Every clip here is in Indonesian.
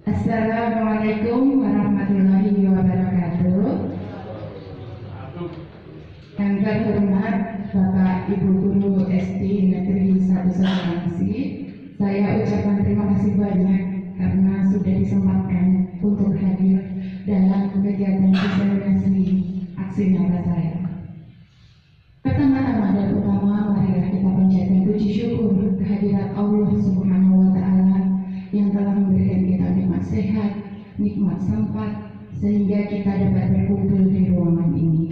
Assalamualaikum warahmatullahi wabarakatuh. Yang terhormat Bapak Ibu Guru SD Negeri 1 Sulawesi, saya ucapkan terima kasih banyak karena sudah disempatkan untuk hadir dalam kegiatan diseminasi aksi nyata saya. Pertama-tama dan utama, marilah kita panjatkan puji syukur kehadirat Allah Subhanahu wa Ta'ala yang telah memberikan kita nikmat sehat, nikmat sempat, sehingga kita dapat berkumpul di ruangan ini.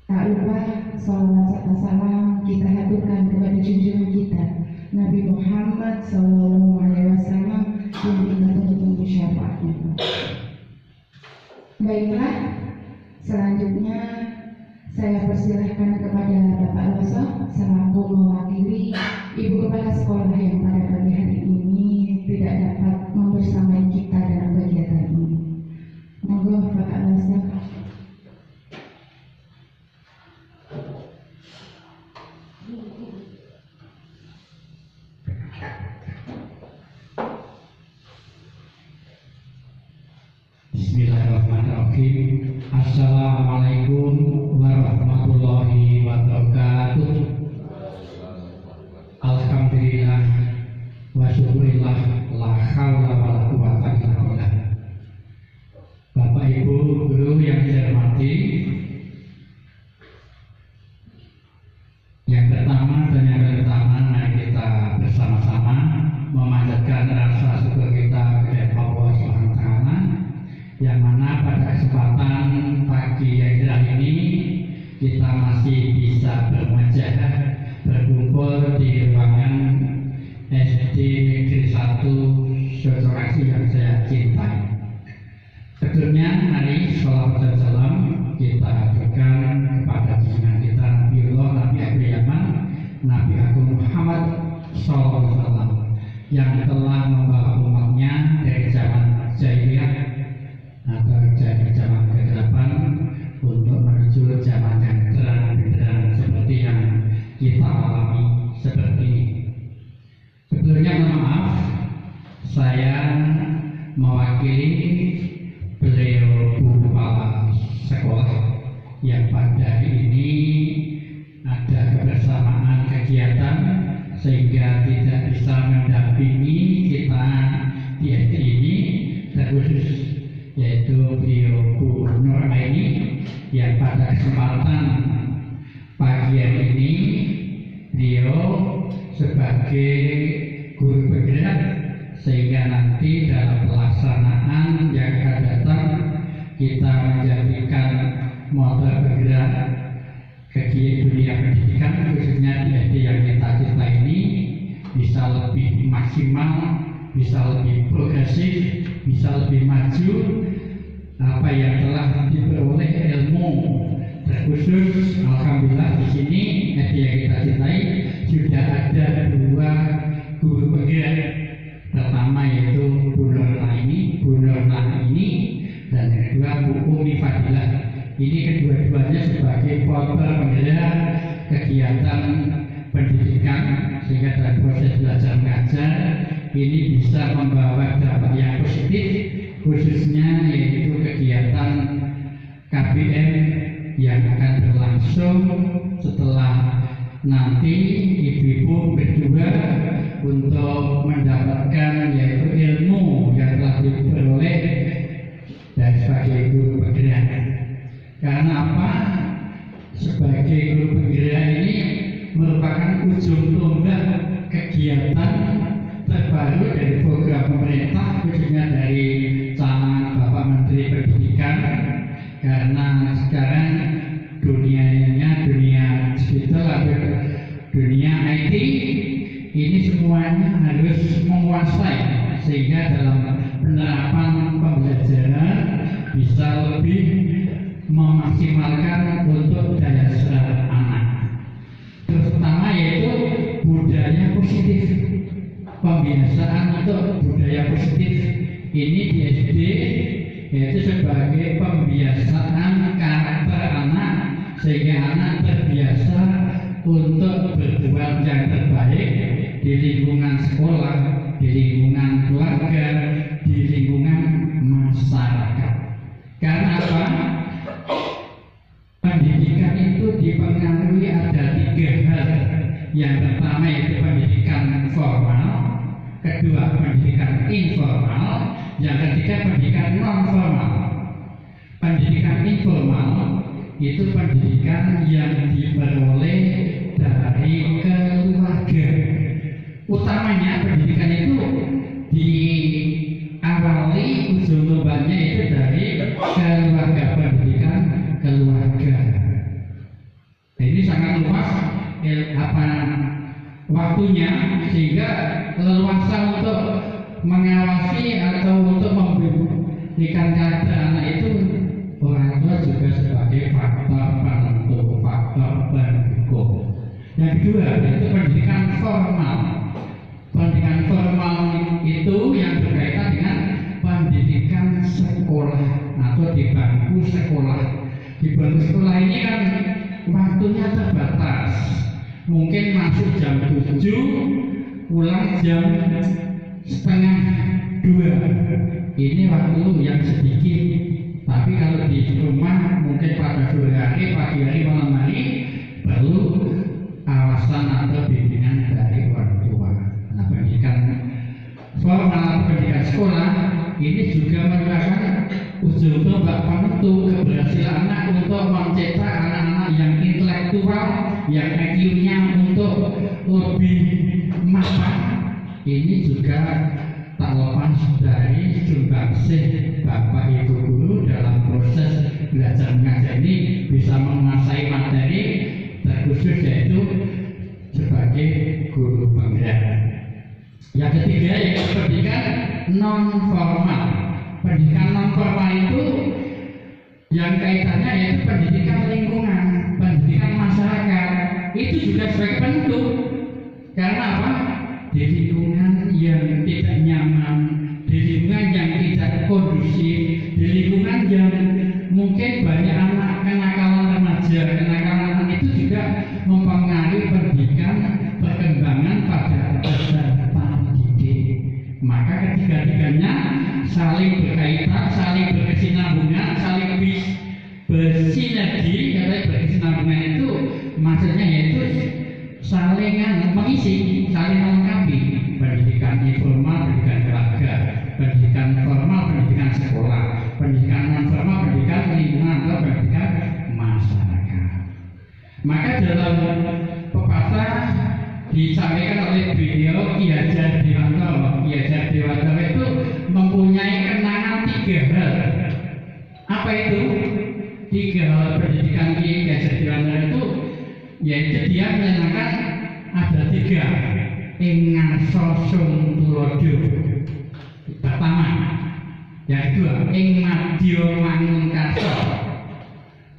Tak lupa salawat serta salam kita haturkan kepada junjungan kita Nabi Muhammad SAW yang kita tunggu syafaatnya. Baiklah, selanjutnya saya persilahkan kepada Bapak Loso selaku mewakili Ibu Kepala Sekolah yang pada pagi hari ini tidak dapat membersamai kita dalam kegiatan ini. Monggo Bapak Loso. Bismillahirrahmanirrahim. Assalamualaikum warahmatullahi wabarakatuh. Alhamdulillah wa syukurillah, la haula wa la quwata illa billah. Bapak Ibu guru yang saya hormati, yang pertama dan yang pertama, mari kita bersama-sama memanjatkan rasa syukur kita kepada Allah Subhanahu wa Ta'ala, yang mana pada kesempatan pagi yang cerah ini kita masih bisa bermajah berkumpul di ruangan SD Negeri 1 Sulawesi yang saya cintai. Sebelumnya mari sholawat dan salam kita aturkan kepada junjungan kita Nabiullah Nabi Abu Yaman Nabi Agung Muhammad SAW yang telah membawa umatnya dari zaman jahiliyah atau dari zaman kegelapan untuk menuju zaman yang terang benderang seperti yang kita alami seperti ini. Sebelumnya mohon maaf, saya mewakili beliau Bu Kepala Sekolah yang pada hari ini ada kebersamaan kegiatan sehingga tidak bisa mendampingi kita di SD ini, terkhusus yaitu beliau Bu Nur Aini yang pada kesempatan pagi hari ini beliau sebagai guru bergerak, sehingga nanti dalam pelaksanaan yang akan datang kita menjadikan motor bergerak kegiatan dunia pendidikan khususnya di SD yang kita cintai ini bisa lebih maksimal, bisa lebih progresif, bisa lebih maju apa yang telah diperoleh ilmu. Terkhusus alhamdulillah di sini SD yang kita cintai sudah ada 2 guru bergerak. Pertama yaitu Bu Nurna ini dan yang kedua Bu Umi Fadilah. Ini kedua-duanya sebagai porter penggerak kegiatan pendidikan sehingga dalam proses belajar mengajar ini bisa membawa dampak yang positif, khususnya yaitu kegiatan KBM yang akan berlangsung setelah nanti ibu-ibu berdua untuk mendapatkan yaitu ilmu yang telah diperoleh dari sebagai guru penggerak. Karena apa? Sebagai guru penggerak ini merupakan ujung tombak kegiatan terbaru dari program pemerintah, khususnya dari canang Bapak Menteri Pendidikan. Karena sekarang dunia digital atau dunia IT ini semuanya harus menguasai, sehingga dalam penerapan pembelajaran bisa lebih memaksimalkan untuk daya serap anak. Terutama yaitu budaya positif, pembiasaan untuk budaya positif ini di SD yaitu sebagai pembiasaan karakter anak sehingga anak terbiasa untuk berbuat yang terbaik di lingkungan sekolah, di lingkungan keluarga, di lingkungan masyarakat. Karena apa? Pendidikan itu dipengaruhi ada 3 hal. Yang pertama itu pendidikan formal, kedua pendidikan informal, yang ketiga pendidikan non formal. Pendidikan informal itu pendidikan yang diperoleh dari keluarga. Utamanya pendidikan itu diawali ujung tombaknya itu dari keluarga, pendidikan keluarga. Ini sangat luas waktunya, sehingga leluasa untuk mengawasi atau untuk memberikan karakter anak itu orang tua juga sebagai faktor penentu, faktor pendukung. Yang kedua itu pendidikan formal. Pendidikan formal itu yang berkaitan dengan pendidikan sekolah atau di bangku sekolah. Di bangku sekolah ini kan waktunya terbatas. Mungkin masuk jam 7, pulang jam setengah 2. Ini waktu yang sedikit. Tapi kalau di rumah mungkin pada sore hari, pagi hari, malam hari perlu awasan atau bimbingan dari orang tua. Nah, pendidikan formal, pendidikan sekolah ini juga merupakan ujung tombak penentu keberhasilan anak untuk mencetak anak-anak yang intelektual, yang IQ-nya untuk lebih matang. Ini juga tak lepas dari sumbangsih Bapak Ibu guru dalam proses belajar mengajar ini bisa menguasai materi terkhusus, yaitu sebagai guru penggerak. Yang ketiga yaitu pendidikan non formal. Pendidikan non formal itu yang kaitannya yaitu pendidikan lingkungan, pendidikan masyarakat. Itu juga sebagai penentu. Karena apa? Di lingkungan yang tidak nyaman, di lingkungan yang tidak kondusif, di lingkungan yang mungkin banyak anak kenakalan remaja, kenakalan anak itu juga mempengaruhi pendidikan perkembangan pada peserta didik. Maka ketiga-tiganya saling berkaitan, saling berkesinambungan, saling bersinergi. Katanya berkesinambungan itu maksudnya yaitu saling mengisi, saling melengkapi. Pendidikan informal, pendidikan keluarga, pendidikan formal, pendidikan sekolah, pendidikan non formal, pendidikan lingkungan atau pendidikan masyarakat. Maka dalam pepatah disampaikan oleh beliau Ki Hajar Dewantara. Ki Hajar Dewantara itu mempunyai kenangan 3 hal. Apa itu? 3 hal pendidikan Ki Hajar Dewantara itu, yaitu dia menyatakan ada 3. Ingarso sung tulodo. Pertama. Yang kedua, ing madya manungkasa.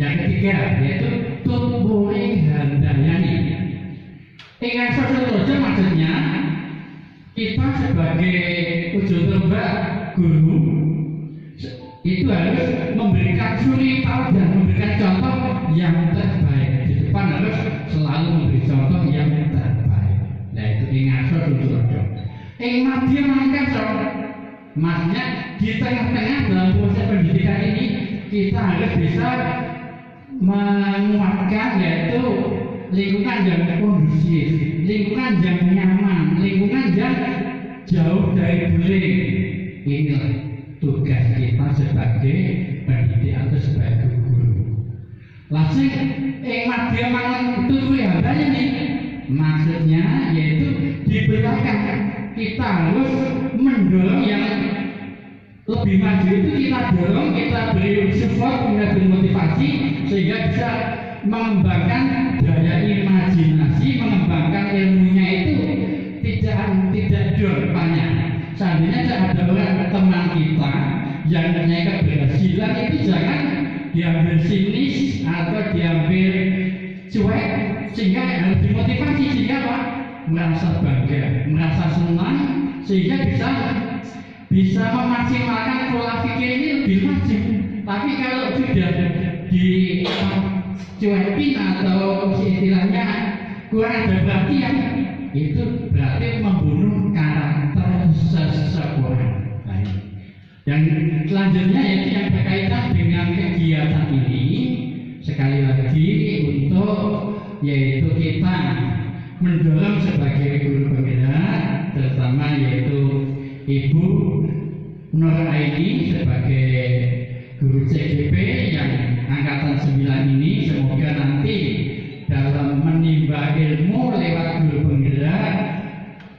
Yang ketiga yaitu tutwuring handayani. Ingarso sung tulodo maksudnya kita sebagai ujung tombak guru itu harus memberikan suri tahu dan memberikan contoh yang terbaik. Di depan harus selalu memberi contoh yang terbaik. Nah itu ingarso tulodo. Ing madya manungkasa, maksudnya di tengah-tengah dalam proses pendidikan ini kita harus bisa menguatkan yaitu lingkungan yang kondusif, lingkungan yang nyaman, lingkungan yang jauh dari bullying. Inilah tugas kita sebagai pendidik atau sebagai guru. Langsung madya manungkasa itu handanya nih, maksudnya yaitu di belakang kita harus mendorong yang lebih maju itu, kita dorong, kita beri support, kita beri motivasi sehingga bisa mengembangkan daya imajinasi, mengembangkan ilmunya itu tidak dorpanya. Seandainya ada orang teman kita yang punya keberhasilan itu jangan diambil sinis atau diambil cuek, sehingga harus dimotivasi sehingga apa? Merasa bangga, merasa senang, sehingga bisa memaksimalkan pola pikir ini lebih maju. Tapi kalau sudah dicuekin atau istilahnya kurang ada perhatian, itu berarti membunuh karakter seseorang. Nah, Yang selanjutnya yaitu yang berkaitan dengan kegiatan ini, sekali lagi untuk yaitu kita mendorong sebagai guru penggerak, terutama yaitu Ibu Nur Aini sebagai guru CGP yang angkatan 9 ini, semoga nanti dalam menimba ilmu lewat guru penggerak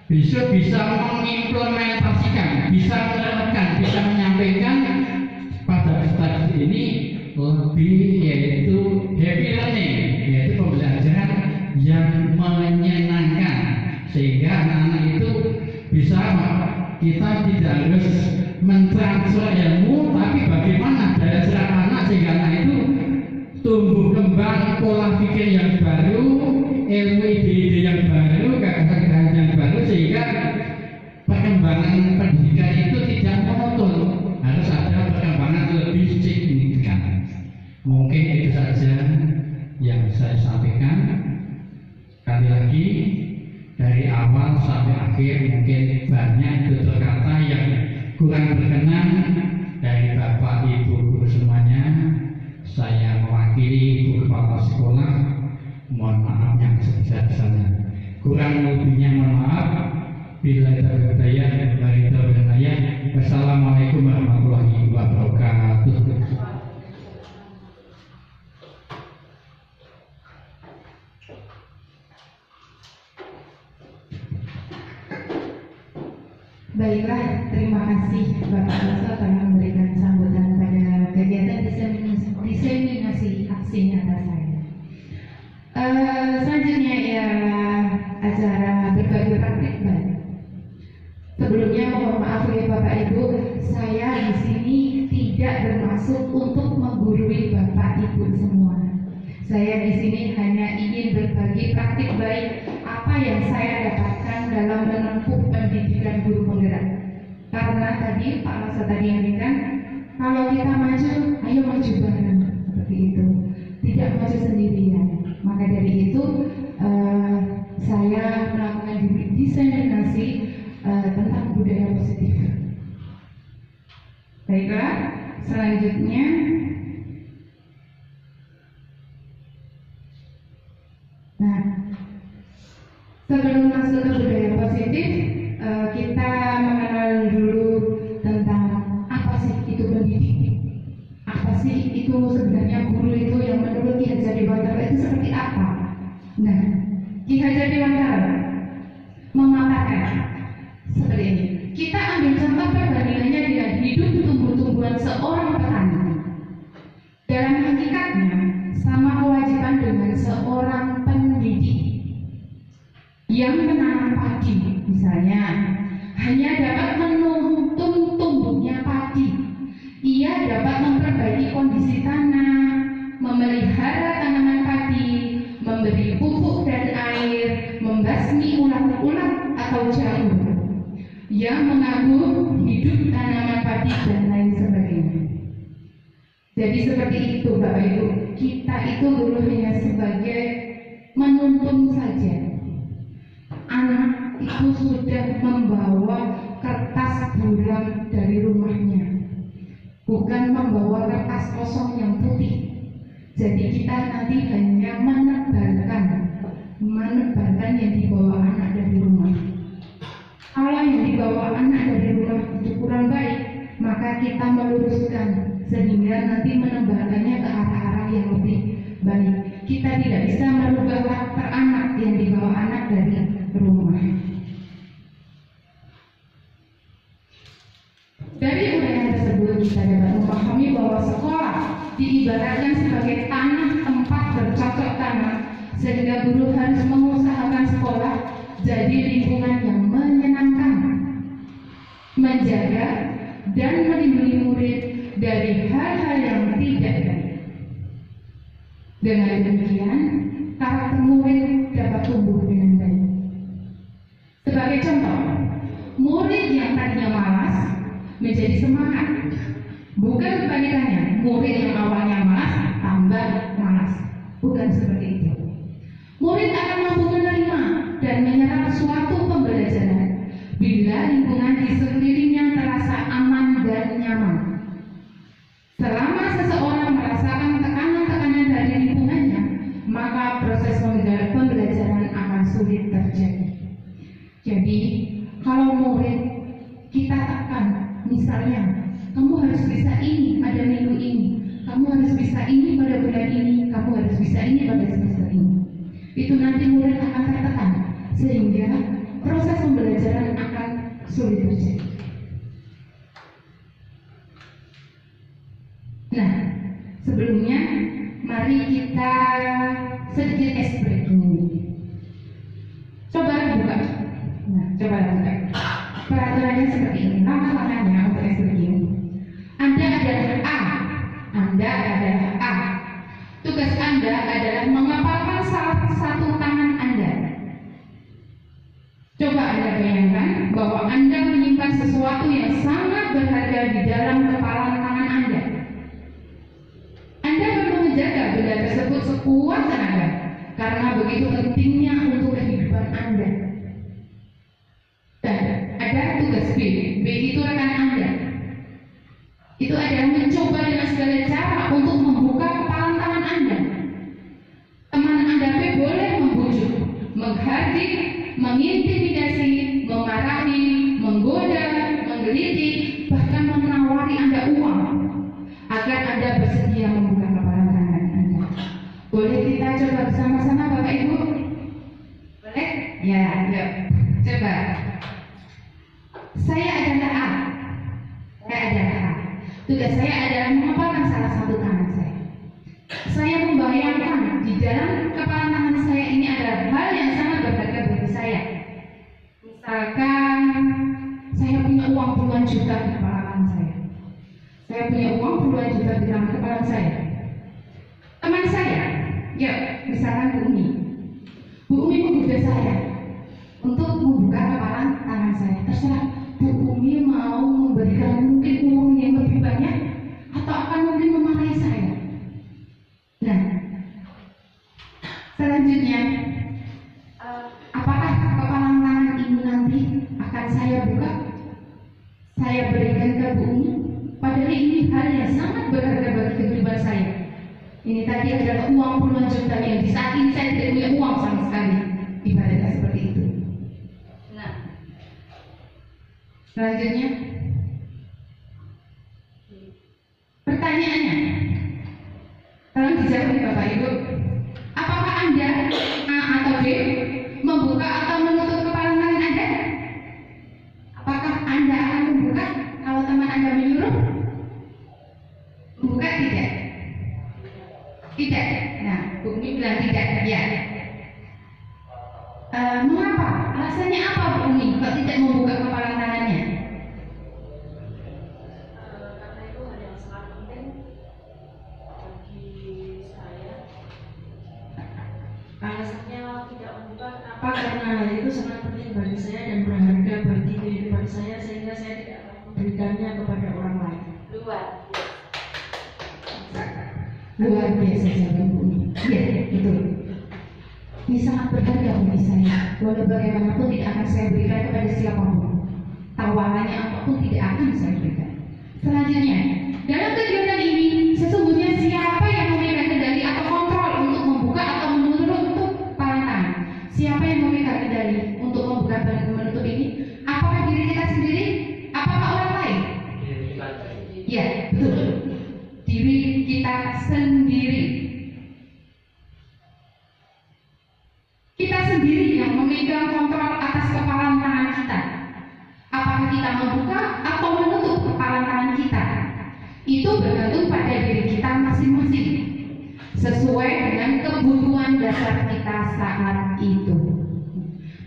bisa mengimplementasikan, bisa menerapkan, bisa menyampaikan pada peserta ini lebih yaitu happy learning, yaitu pembelajaran yang menyenangkan, sehingga anak-anak itu bisa, kita tidak harus mentransfer ilmu, tapi bagaimana daya serap anak sehingga anak itu tumbuh kembang pola pikir yang baru, ilmu ide-ide yang baru, gagasan-gagasan yang baru, sehingga perkembangan pendidikan itu tidak monoton, harus ada perkembangan lebih signifikan. Mungkin itu saja yang saya sampaikan. Sekali lagi, dari awal sampai akhir mungkin banyak tutur kata yang kurang berkenan dari Bapak Ibu guru semuanya. Saya mewakili Ibu Kepala Sekolah, mohon maaf yang sebesar-besarnya. Kurang lebihnya mohon maaf. Bila terhidayah dari terhidayah. Wassalamualaikum warahmatullahi wabarakatuh. Baiklah, terima kasih Bapak Dosa telah memberikan sambutan pada kegiatan diseminasi aksi nyata saya. Selanjutnya ialah acara berbagi praktik baik. Sebelumnya mohon maaf ya Bapak Ibu, saya di sini tidak bermaksud untuk menggurui Bapak Ibu semua. Saya di sini hanya ingin berbagi praktik baik apa yang saya dapatkan dalam menempuh pendidikan guru penggerak. Karena tadi Pak Masa tadi mengingatkan, kalau kita maju, ayo maju bareng, seperti itu. Tidak maju sendirian. Maka dari itu saya melakukan diseminasi tentang budaya positif. Baiklah, selanjutnya sebelum masuk ke budaya positif, kita mengenal dulu tentang apa sih itu pendidik, apa sih itu sebenarnya guru itu yang menurut Ki Hajar Dewantara itu seperti apa. Nah, Ki Hajar Dewantara memaparkan seperti ini. Kita ambil contoh perbandingannya dengan hidup tumbuh-tumbuhan seorang petani. Dalam hakikatnya sama kewajiban dengan seorang pendidik yang menanam padi, misalnya hanya dapat menuntun tumbuhnya padi. Ia dapat memperbaiki kondisi tanah, memelihara tanaman padi, memberi pupuk dan air, membasmi ulat-ulat atau jamur yang mengganggu hidup tanaman padi dan lain sebagainya. Jadi seperti itu Bapak Ibu, kita itu dulu hanya sebagai menuntun saja. Anak itu sudah membawa kertas buram dari rumahnya, bukan membawa kertas kosong yang putih. Jadi kita nanti hanya menebalkan yang dibawa anak dari rumah. Kalau yang dibawa anak dari rumah itu kurang baik, maka kita meluruskan sehingga nanti menebalkannya ke arah-arah yang lebih baik. Kita tidak bisa merubah karakter anak yang dibawa anak dari rumah. Dari uraian tersebut kita dapat memahami bahwa sekolah diibaratkan sebagai tanah tempat bercocok tanam, sehingga guru harus mengusahakan sekolah jadi lingkungan yang menyenangkan, menjaga dan melindungi murid dari hal-hal yang tidak baik. Dengan demikian, karakter murid dapat tumbuh dengan baik. Sebagai contoh, murid yang tadinya malas menjadi semangat. Bukan kebalikannya, murid yang awalnya malas tambah malas. Bukan seperti itu. Murid akan mampu menerima dan menyerap suatu pembelajaran bila lingkungan di sekelilingnya terasa aman dan nyaman. Selama seseorang merasakan tekanan-tekanan dari lingkungannya, maka proses pembelajaran akan sulit terjadi. Jadi, kalau murid kita tekan, misalnya, kamu harus bisa ini pada minggu ini, kamu harus bisa ini pada bulan ini, kamu harus bisa ini pada semester ini. Itu nanti murid akan tertekan, sehingga proses pembelajaran akan sulit terjadi. Nah, sebelumnya mari kita sedikit ice breaking. Coba buka. Nah, coba buka. Peraturannya seperti ini. Langkah-langkahnya untuk ice breaking. Anda adalah A. Anda adalah A. Tugas Anda adalah mengepalkan salah satu tangan Anda. Coba Anda bayangkan bahwa Anda menyimpan sesuatu yang sangat berharga di dalam kepalan tangan Anda. Anda perlu menjaga benda tersebut sekuat tenaga karena begitu pentingnya untuk kehidupan Anda. Dan ada tugas B. B itu rekan Anda. Itu adalah mencoba dengan segala cara untuk membuka kepalan tangan Anda. Teman Anda B boleh membujuk, menghardik, mengintimidasi, memarahi, menggoda, menggelitik, bahkan menawari Anda uang agar Anda bersedia membuka kepalan tangan Anda. Boleh kita coba bersama-sama Bapak Ibu? Boleh? Ya, yuk. Coba. Saya adalah A. Saya adalah A. Tugas saya adalah mengepalkan salah satu tangan saya. Saya membayangkan di dalam kepala tangan saya ini ada hal yang sangat berharga bagi saya. Misalkan saya punya uang puluhan juta di kepala tangan saya. Saya punya uang puluhan juta di dalam kepala saya. Teman saya, ya misalkan Bu Umi. Bu Umi menggoda saya untuk membuka kepala tangan saya. Terserah Bu Umi mau memberikan mungkin uang yang lebih banyak atau akan mungkin memarahi saya. Nah, selanjutnya, apakah kepala tangan ini nanti akan saya buka? Saya berikan ke Bu Umi. Padahal ini hal yang sangat berharga bagi kehidupan saya. Ini tadi adalah uang puluhan juta yang di saat ini saya tidak punya uang sama sekali. Ibaratnya seperti itu. Nah, selanjutnya, pertanyaannya, tolong dijawab Bapak Ibu. Apakah Anda A atau B membuka atau menutup kepala tangan Anda? Apakah Anda akan membuka kalau teman Anda menyuruh? Membuka tidak? Tidak. Nah, Bu Umi bilang tidak. Ya. Mengapa? Alasannya apa Bu Umi kalau tidak membuka kepala tangannya? Karena itu hal yang sangat penting bagi saya. Alasannya tidak membuka kenapa? Karena hal itu sangat penting bagi saya dan berharga bagi kehidupan saya sehingga saya tidak akan memberikannya kepada orang lain. Luar biasa jawaban Bu Umi. Iya, betul. Ini sangat berharga bagi saya. Walau bagaimanapun tidak akan saya berikan kepada siapapun. Tawarannya apapun tidak akan saya berikan. Selanjutnya, dalam kegiatan ini sesungguhnya siapa yang memegang kendali atau kontrol untuk membuka atau menutup kepala tangan? Siapa yang memegang kendali untuk membuka dan menutup ini? Apakah diri kita sendiri? Apakah orang lain? Ya, betul. Diri kita sendiri. Kita sendiri yang memegang kontrol atas kepala tangan kita. Apakah kita membuka atau menutup kepala tangan kita? Itu bergantung pada diri kita masing-masing, sesuai dengan kebutuhan dasar kita saat itu.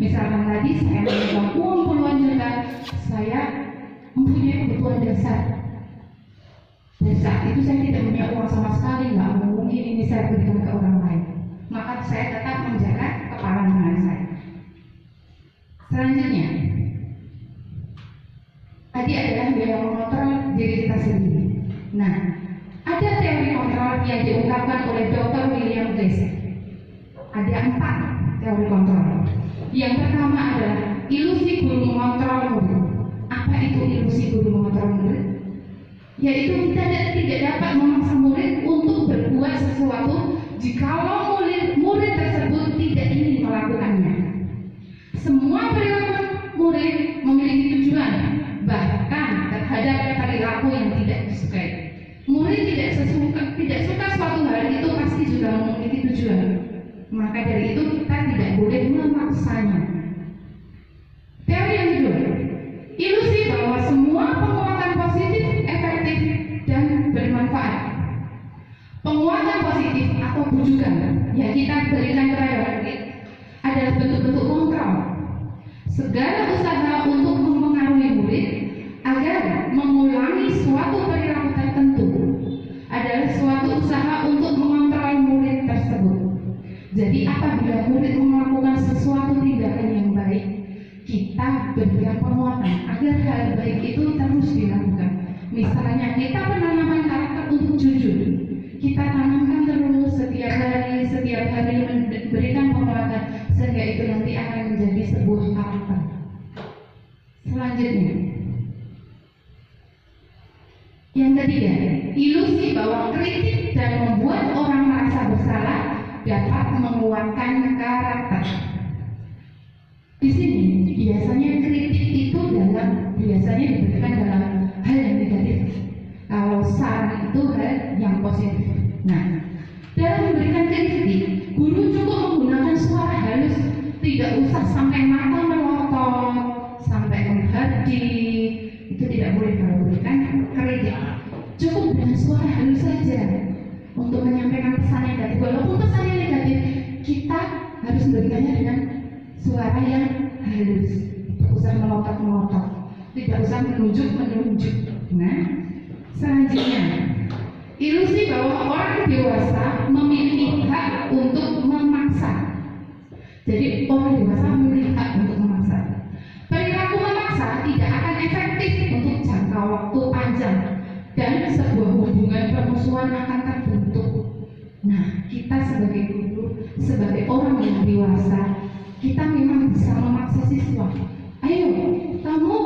Misalkan tadi saya memegang uang puluhan juta, saya mempunyai kebutuhan dasar. Dan saat itu saya tidak punya uang sama sekali, nggak mungkin ini saya berikan ke orang lain. Maka saya tetap menjaga kepala tangan saya. Selanjutnya, tadi adalah yang mengontrol diri kita sendiri. Nah, ada teori kontrol yang diungkapkan oleh Dr. William Glasser. Ada 4 teori kontrol. Yang pertama adalah ilusi guru mengontrol murid. Apa itu ilusi guru mengontrol murid? yaitu kita tidak dapat memaksa murid untuk berbuat sesuatu jikalau murid tersebut tidak ingin melakukannya. Semua perilaku murid memiliki tujuan, bahkan terhadap perilaku yang tidak disukai. Murid tidak suka suatu hal itu pasti juga memiliki tujuan. Maka dari itu kita tidak boleh memaksanya. Teori yang kedua, ilusi bahwa semua penguatan positif efektif dan bermanfaat. Penguatan positif atau bujukan yang kita berikan kepada murid adalah bentuk-bentuk kontrol. Segala usaha untuk mempengaruhi murid agar mengulangi suatu perilaku tertentu adalah suatu usaha untuk mengontrol murid tersebut. Jadi apabila murid melakukan sesuatu tindakan yang baik, kita berikan penguatan agar hal baik itu terus dilakukan. Misalnya kita penanaman karakter untuk jujur, kita tanamkan terus setiap hari memberikan penguatan sehingga itu nanti akan menjadi sebuah karakter. Selanjutnya, yang ketiga, ilusi bahwa kritik dan membuat orang merasa bersalah dapat menguatkan karakter. Di sini biasanya kritik itu biasanya diberikan dalam hal yang negatif. Kalau saran itu hal yang positif. Nah, dalam memberikan kritik, guru cukup menggunakan suara halus, tidak usah sampai mata melotot, sampai menghardik. Itu tidak boleh kalau berikan kritik. Cukup dengan suara halus saja untuk menyampaikan pesan negatif. Walaupun pesannya negatif, kita harus memberikannya dengan suara yang halus. Tidak usah melotot-melotot, tidak usah menunjuk-menunjuk. Nah, selanjutnya, ilusi bahwa orang dewasa memiliki hak untuk memaksa. Jadi orang dewasa memiliki hak untuk memaksa. Perilaku memaksa tidak akan efektif untuk jangka waktu panjang dan sebuah hubungan permusuhan akan terbentuk. Nah, kita sebagai guru, sebagai orang yang dewasa, kita memang bisa memaksa siswa. Ayo, kamu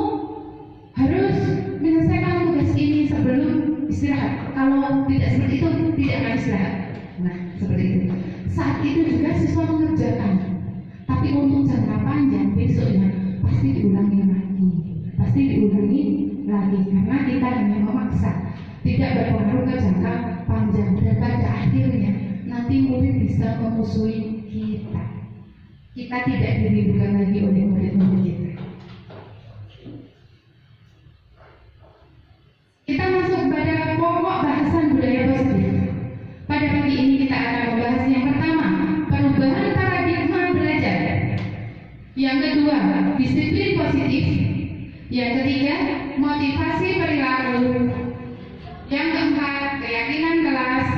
harus menyelesaikan tugas ini sebelum istirahat. Kalau tidak seperti itu, tidak akan istirahat. Nah, seperti itu. Saat itu juga siswa mengerjakan. Tapi untuk jangka panjang besoknya pasti diulangi lagi, karena kita hanya memaksa, tidak berpengaruh ke jangka panjang, dan pada akhirnya nanti murid bisa memusuhi kita. Kita tidak dirindukan lagi oleh murid-murid kita. Kita masuk pada pokok bahasan budaya positif. Pada pagi ini kita akan membahas yang pertama, perubahan paradigma belajar. Yang kedua, disiplin positif. Yang ketiga, motivasi perilaku. Yang keempat, keyakinan kelas.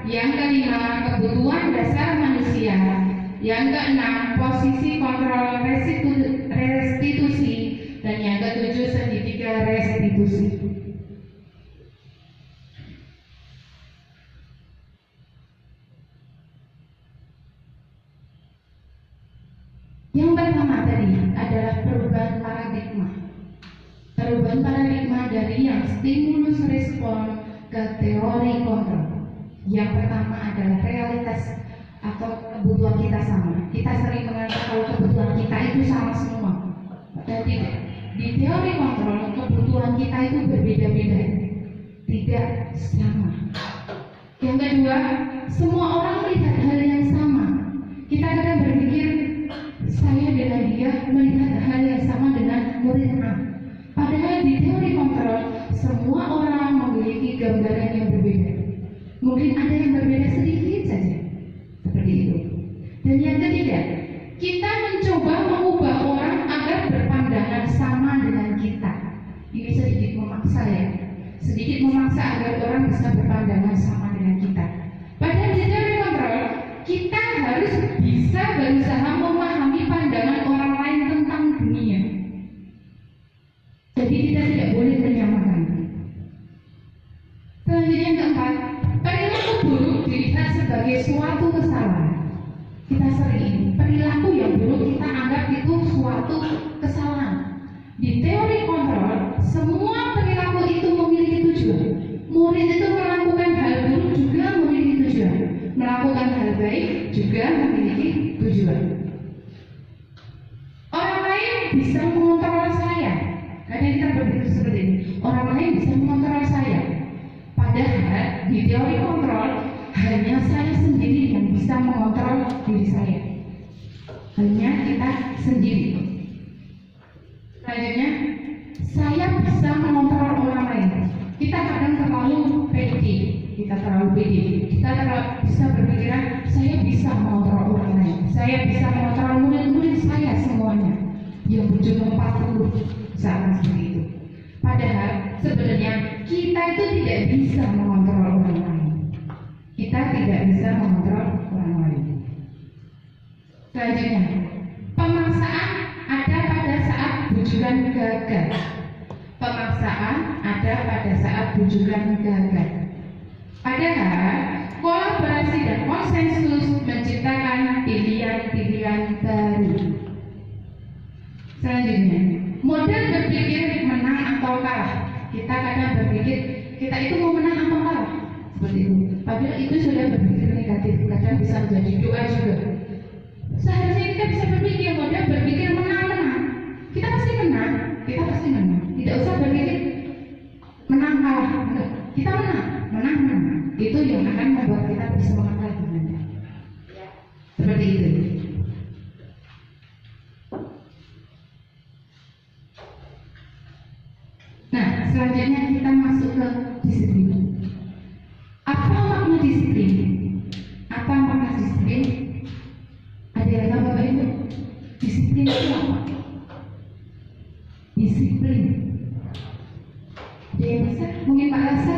Yang kelima, kebutuhan dasar manusia. Yang keenam, posisi kontrol restitusi. Dan yang ketujuh, segitiga restitusi. Yang pertama tadi adalah perubahan paradigma. Perubahan paradigma dari yang stimulus respon ke teori kontrol. Yang pertama adalah realitas atau kebutuhan kita sama. Kita sering menganggap kalau kebutuhan kita itu sama semua. Jadi di teori kontrol kebutuhan kita itu berbeda-beda, tidak sama. Yang kedua, semua orang melihat hal yang sama. Kita kadang berpikir saya dengan dia melihat hal yang sama dengan murid A. Padahal di teori kontrol semua orang memiliki gambaran yang berbeda. Mungkin ada yang berbeda sedikit saja, seperti itu. Dan yang ketiga, kita mencoba mengubah orang agar berpandangan sama dengan kita. Ini sedikit memaksa ya, sedikit memaksa agar orang bisa berpandangan sama dengan kita. Padahal di teori kontrol kita harus bisa berusaha memahami pandangan orang lain tentang dunia. Jadi kita tidak boleh menyamakan. Selanjutnya yang keempat, perilaku buruk dilihat sebagai suatu kesalahan. Kita sering perilaku yang buruk kita anggap itu suatu kesalahan. Di teori kontrol semua perilaku itu memiliki tujuan. Murid itu melakukan hal buruk juga memiliki tujuan, melakukan hal baik juga memiliki tujuan. Orang lain bisa mengontrol saya. Kadang kita berpikir seperti ini, orang lain bisa mengontrol saya. Padahal di teori kontrol hanya saya sendiri yang bisa mengontrol diri saya. Hanya kita sendiri. Selanjutnya, saya bisa mengontrol orang lain. Kita kadang terlalu pede, kita bisa berpikiran saya bisa mengontrol orang lain. Saya bisa mengontrol murid-murid saya semuanya yang berjumlah 40 saat seperti itu. Padahal sebenarnya kita itu tidak bisa mengontrol orang lain. Kita tidak bisa mengontrol orang lain. Selanjutnya, pemaksaan ada pada saat bujukan gagal. Pemaksaan ada pada saat bujukan gagal. Padahal kolaborasi dan konsensus menciptakan pilihan-pilihan baru. Selanjutnya, model berpikir menang atau kalah. Kita kadang berpikir kita itu mau menang atau kalah, seperti itu. Padahal itu sudah berpikir negatif, kadang bisa menjadi doa juga. Seharusnya kita bisa berpikir model berpikir menang-menang. Kita pasti menang, kita pasti menang. Tidak usah berpikir menang kalah, enggak. Kita menang. Itu yang akan membuat kita bersemangat lagi. Seperti itu. Nah, selanjutnya kita masuk ke disiplin. Apa makna disiplin? Apa makna disiplin? Ada yang tahu Bapak Ibu? Disiplin itu apa? Disiplin. Ada yang bisa? Mungkin Pak Rasa?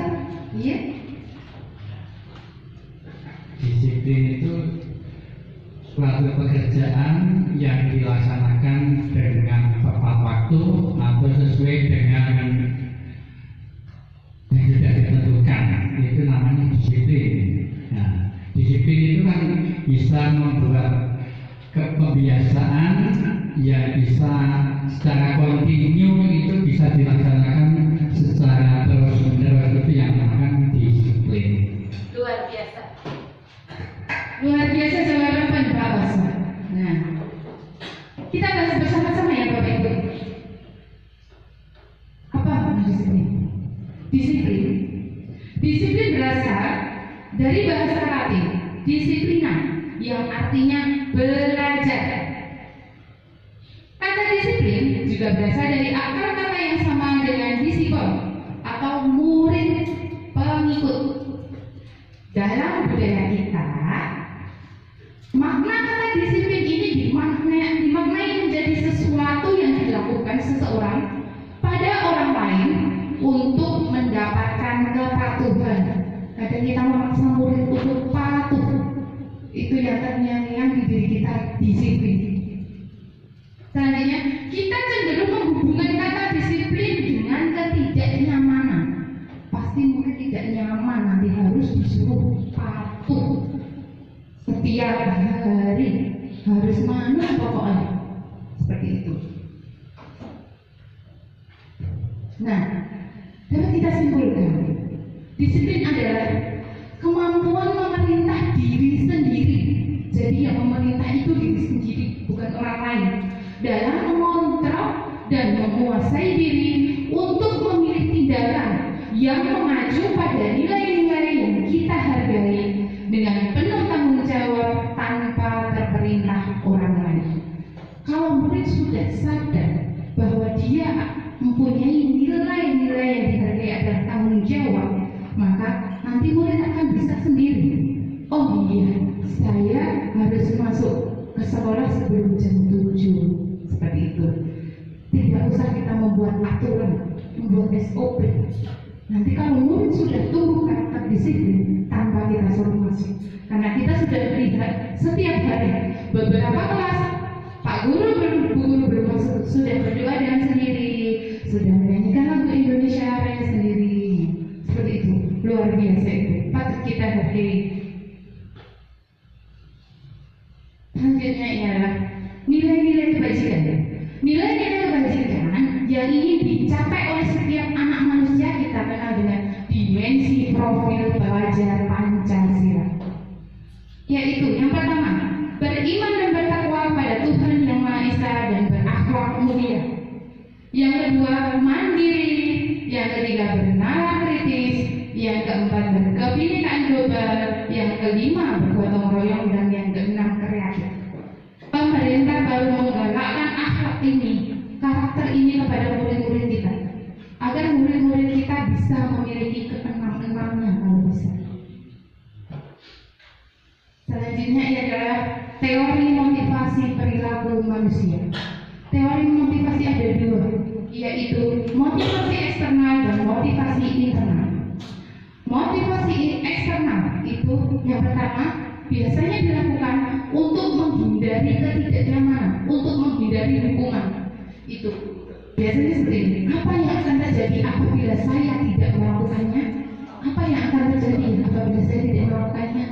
Iya? Disiplin itu suatu pekerjaan yang dilaksanakan dengan tepat waktu atau sesuai dengan yang sudah ditentukan. Itu namanya disiplin. Nah, disiplin itu kan bisa membuat kebiasaan yang bisa secara kontinu itu bisa dilaksanakan secara terus-menerus, itu yang namanya disiplin. Luar biasa. Luar biasa jawaban Pak Rasa. Nah, kita bahas bersama-sama ya Bapak Ibu. Apa makna disiplin? Disiplin berasal dari bahasa Latin disiplina yang artinya belajar. Kata disiplin juga berasal dari akar kata yang sama dengan disipol atau murid pengikut. Dalam budaya kita, makna kata disiplin ini dimaknai menjadi sesuatu yang dilakukan seseorang pada orang lain untuk mendapatkan kepatuhan. Kadang kita memaksa murid untuk patuh. Itu yang terngiang-ngiang di diri kita disiplin. Selanjutnya, kita cenderung menghubungkan kata disiplin dengan ketidaknyamanan. Pasti mungkin tidak nyaman, nanti harus disuruh patuh setiap hari, harus manut pokoknya, seperti itu. Nah, dapat kita simpulkan, disiplin adalah kemampuan memerintah diri sendiri. Jadi yang memerintah itu diri sendiri, bukan orang lain, dalam mengontrol dan menguasai diri untuk memilih tindakan yang mengacu pada nilai-nilai yang kita hargai dengan penuh tanggung jawab tanpa terperintah orang lain. Kalau murid sudah sadar bahwa dia mempunyai nilai-nilai yang dihargai adalah tanggung jawab, maka nanti murid akan bisa sendiri. Oh iya, saya harus masuk ke sekolah sebelum jam 7. Seperti itu. Tidak usah kita membuat aturan, membuat SOP. Nanti kalau murid sudah tumbuh karakter disiplin tanpa kita suruh masuk, karena kita sudah melihat setiap hari beberapa kelas Pak Guru, Bu Guru belum masuk, sudah berdoa dengan sendiri, sudah menyanyikan lagu Indonesia Raya sendiri. Seperti itu, luar biasa itu, patut kita hargai. Selanjutnya ialah nilai-nilai kebajikan. Nilai-nilai kebajikan yang ingin dicapai oleh setiap anak manusia kita kenal dengan dimensi profil pelajar Pancasila. Yaitu yang pertama, beriman dan bertakwa pada Tuhan Yang Maha Esa dan berakhlak mulia. Yang kedua, mandiri. Yang ketiga, bernalar kritis. Yang keempat, berkebinekaan global. Yang kelima, bergotong royong. Dan yang keenam, kreatif. Pemerintah baru menggalakkan akhlak ini, karakter ini kepada murid-murid kita, agar murid-murid kita bisa memiliki keenam-enamnya kalau bisa. Selanjutnya adalah teori motivasi perilaku manusia. Teori motivasi ada dua, yaitu motivasi eksternal dan motivasi internal. Motivasi eksternal itu yang pertama biasanya dilakukan untuk menghindari ketidaknyamanan, untuk menghindari hukuman. Itu biasanya seperti ini. Apa yang akan terjadi apabila saya tidak melakukannya? Apa yang akan terjadi apabila saya tidak melakukannya?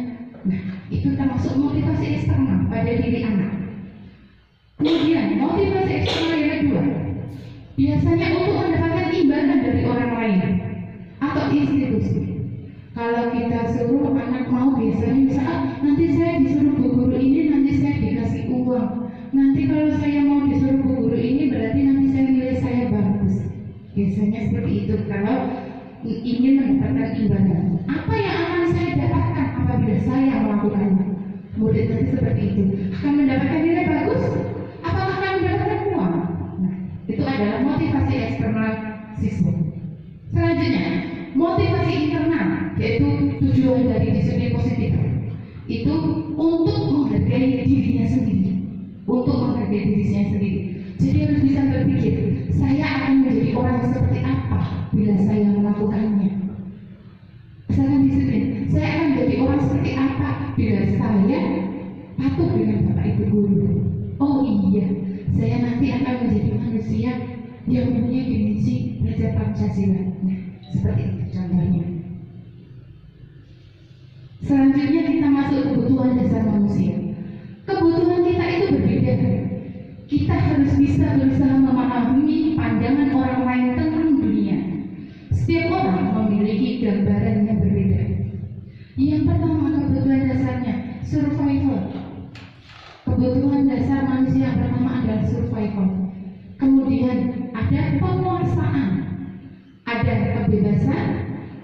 Nah, itu termasuk motivasi eksternal pada diri anak. Kemudian motivasi eksternal yang kedua, biasanya untuk mendapatkan imbalan dari orang lain atau institusi. Kalau kita suruh anak mau, biasanya misalnya nanti saya disuruh bu guru ini, nanti saya dikasih uang. Nanti kalau saya mau disuruh bu guru ini, berarti nanti saya nilai saya bagus. Biasanya seperti itu kalau ingin mendapatkan imbalan. Apa yang akan saya dapatkan apabila saya melakukannya? Murid nanti seperti itu akan mendapatkan nilai bagus. Apakah akan mendapatkan uang? Nah, itu adalah motivasi eksternal siswa. Selanjutnya, motivasi internal, yaitu tujuan dari disiplin positif. Itu untuk menghargai dirinya sendiri, untuk menghargai dirinya sendiri. Jadi harus bisa berpikir, saya akan menjadi orang seperti apa bila saya melakukannya. Misalkan disiplin, saya akan menjadi orang seperti apa bila saya patuh dengan Bapak Ibu guru. Oh iya, saya nanti akan menjadi manusia yang mempunyai dimensi belajar Pancasila. Nah, seperti itu contohnya. Selanjutnya kita masuk kebutuhan dasar manusia. Kebutuhan kita itu berbeda. Kita harus bisa berusaha memahami pandangan orang lain tentang dunia. Setiap orang memiliki gambaran yang berbeda. Yang pertama, kebutuhan dasarnya survival. Kebutuhan dasar manusia yang pertama adalah survival. Kemudian ada penguasaan, ada kebebasan,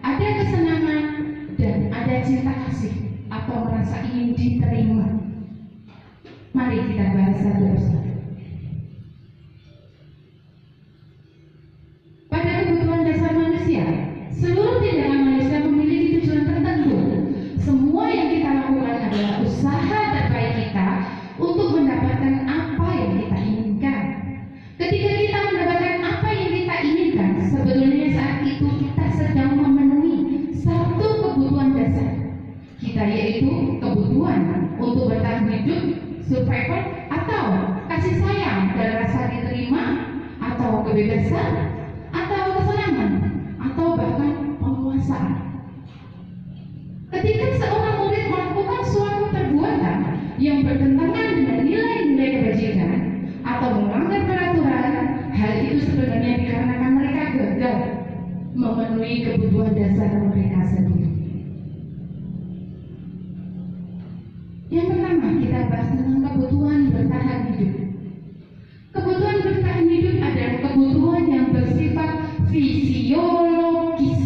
ada kesenangan, dan ada cinta kasih atau merasa ingin diterima. Mari kita bahas satu persatu. Pada kebutuhan dasar manusia, seluruh tindakan manusia memiliki tujuan tertentu. Semua yang kita lakukan adalah usaha terbaik kita untuk mendapatkan apa yang kita inginkan. Ketika kita mendapatkan apa yang kita inginkan, sebetulnya saat itu kita sedang memenuhi satu kebutuhan dasar kita, yaitu kebutuhan untuk bertahan hidup, survival, atau kasih sayang dan rasa diterima, atau kebebasan, atau kesenangan, atau bahkan penguasaan. Ketika seorang murid melakukan suatu perbuatan yang bertentangan dengan nilai-nilai kebajikan atau melanggar peraturan, hal itu sebenarnya dikarenakan mereka gagal memenuhi kebutuhan dasar mereka sendiri. Yang pertama, kita bahas tentang kebutuhan bertahan hidup. Kebutuhan bertahan hidup adalah kebutuhan yang bersifat fisiologis.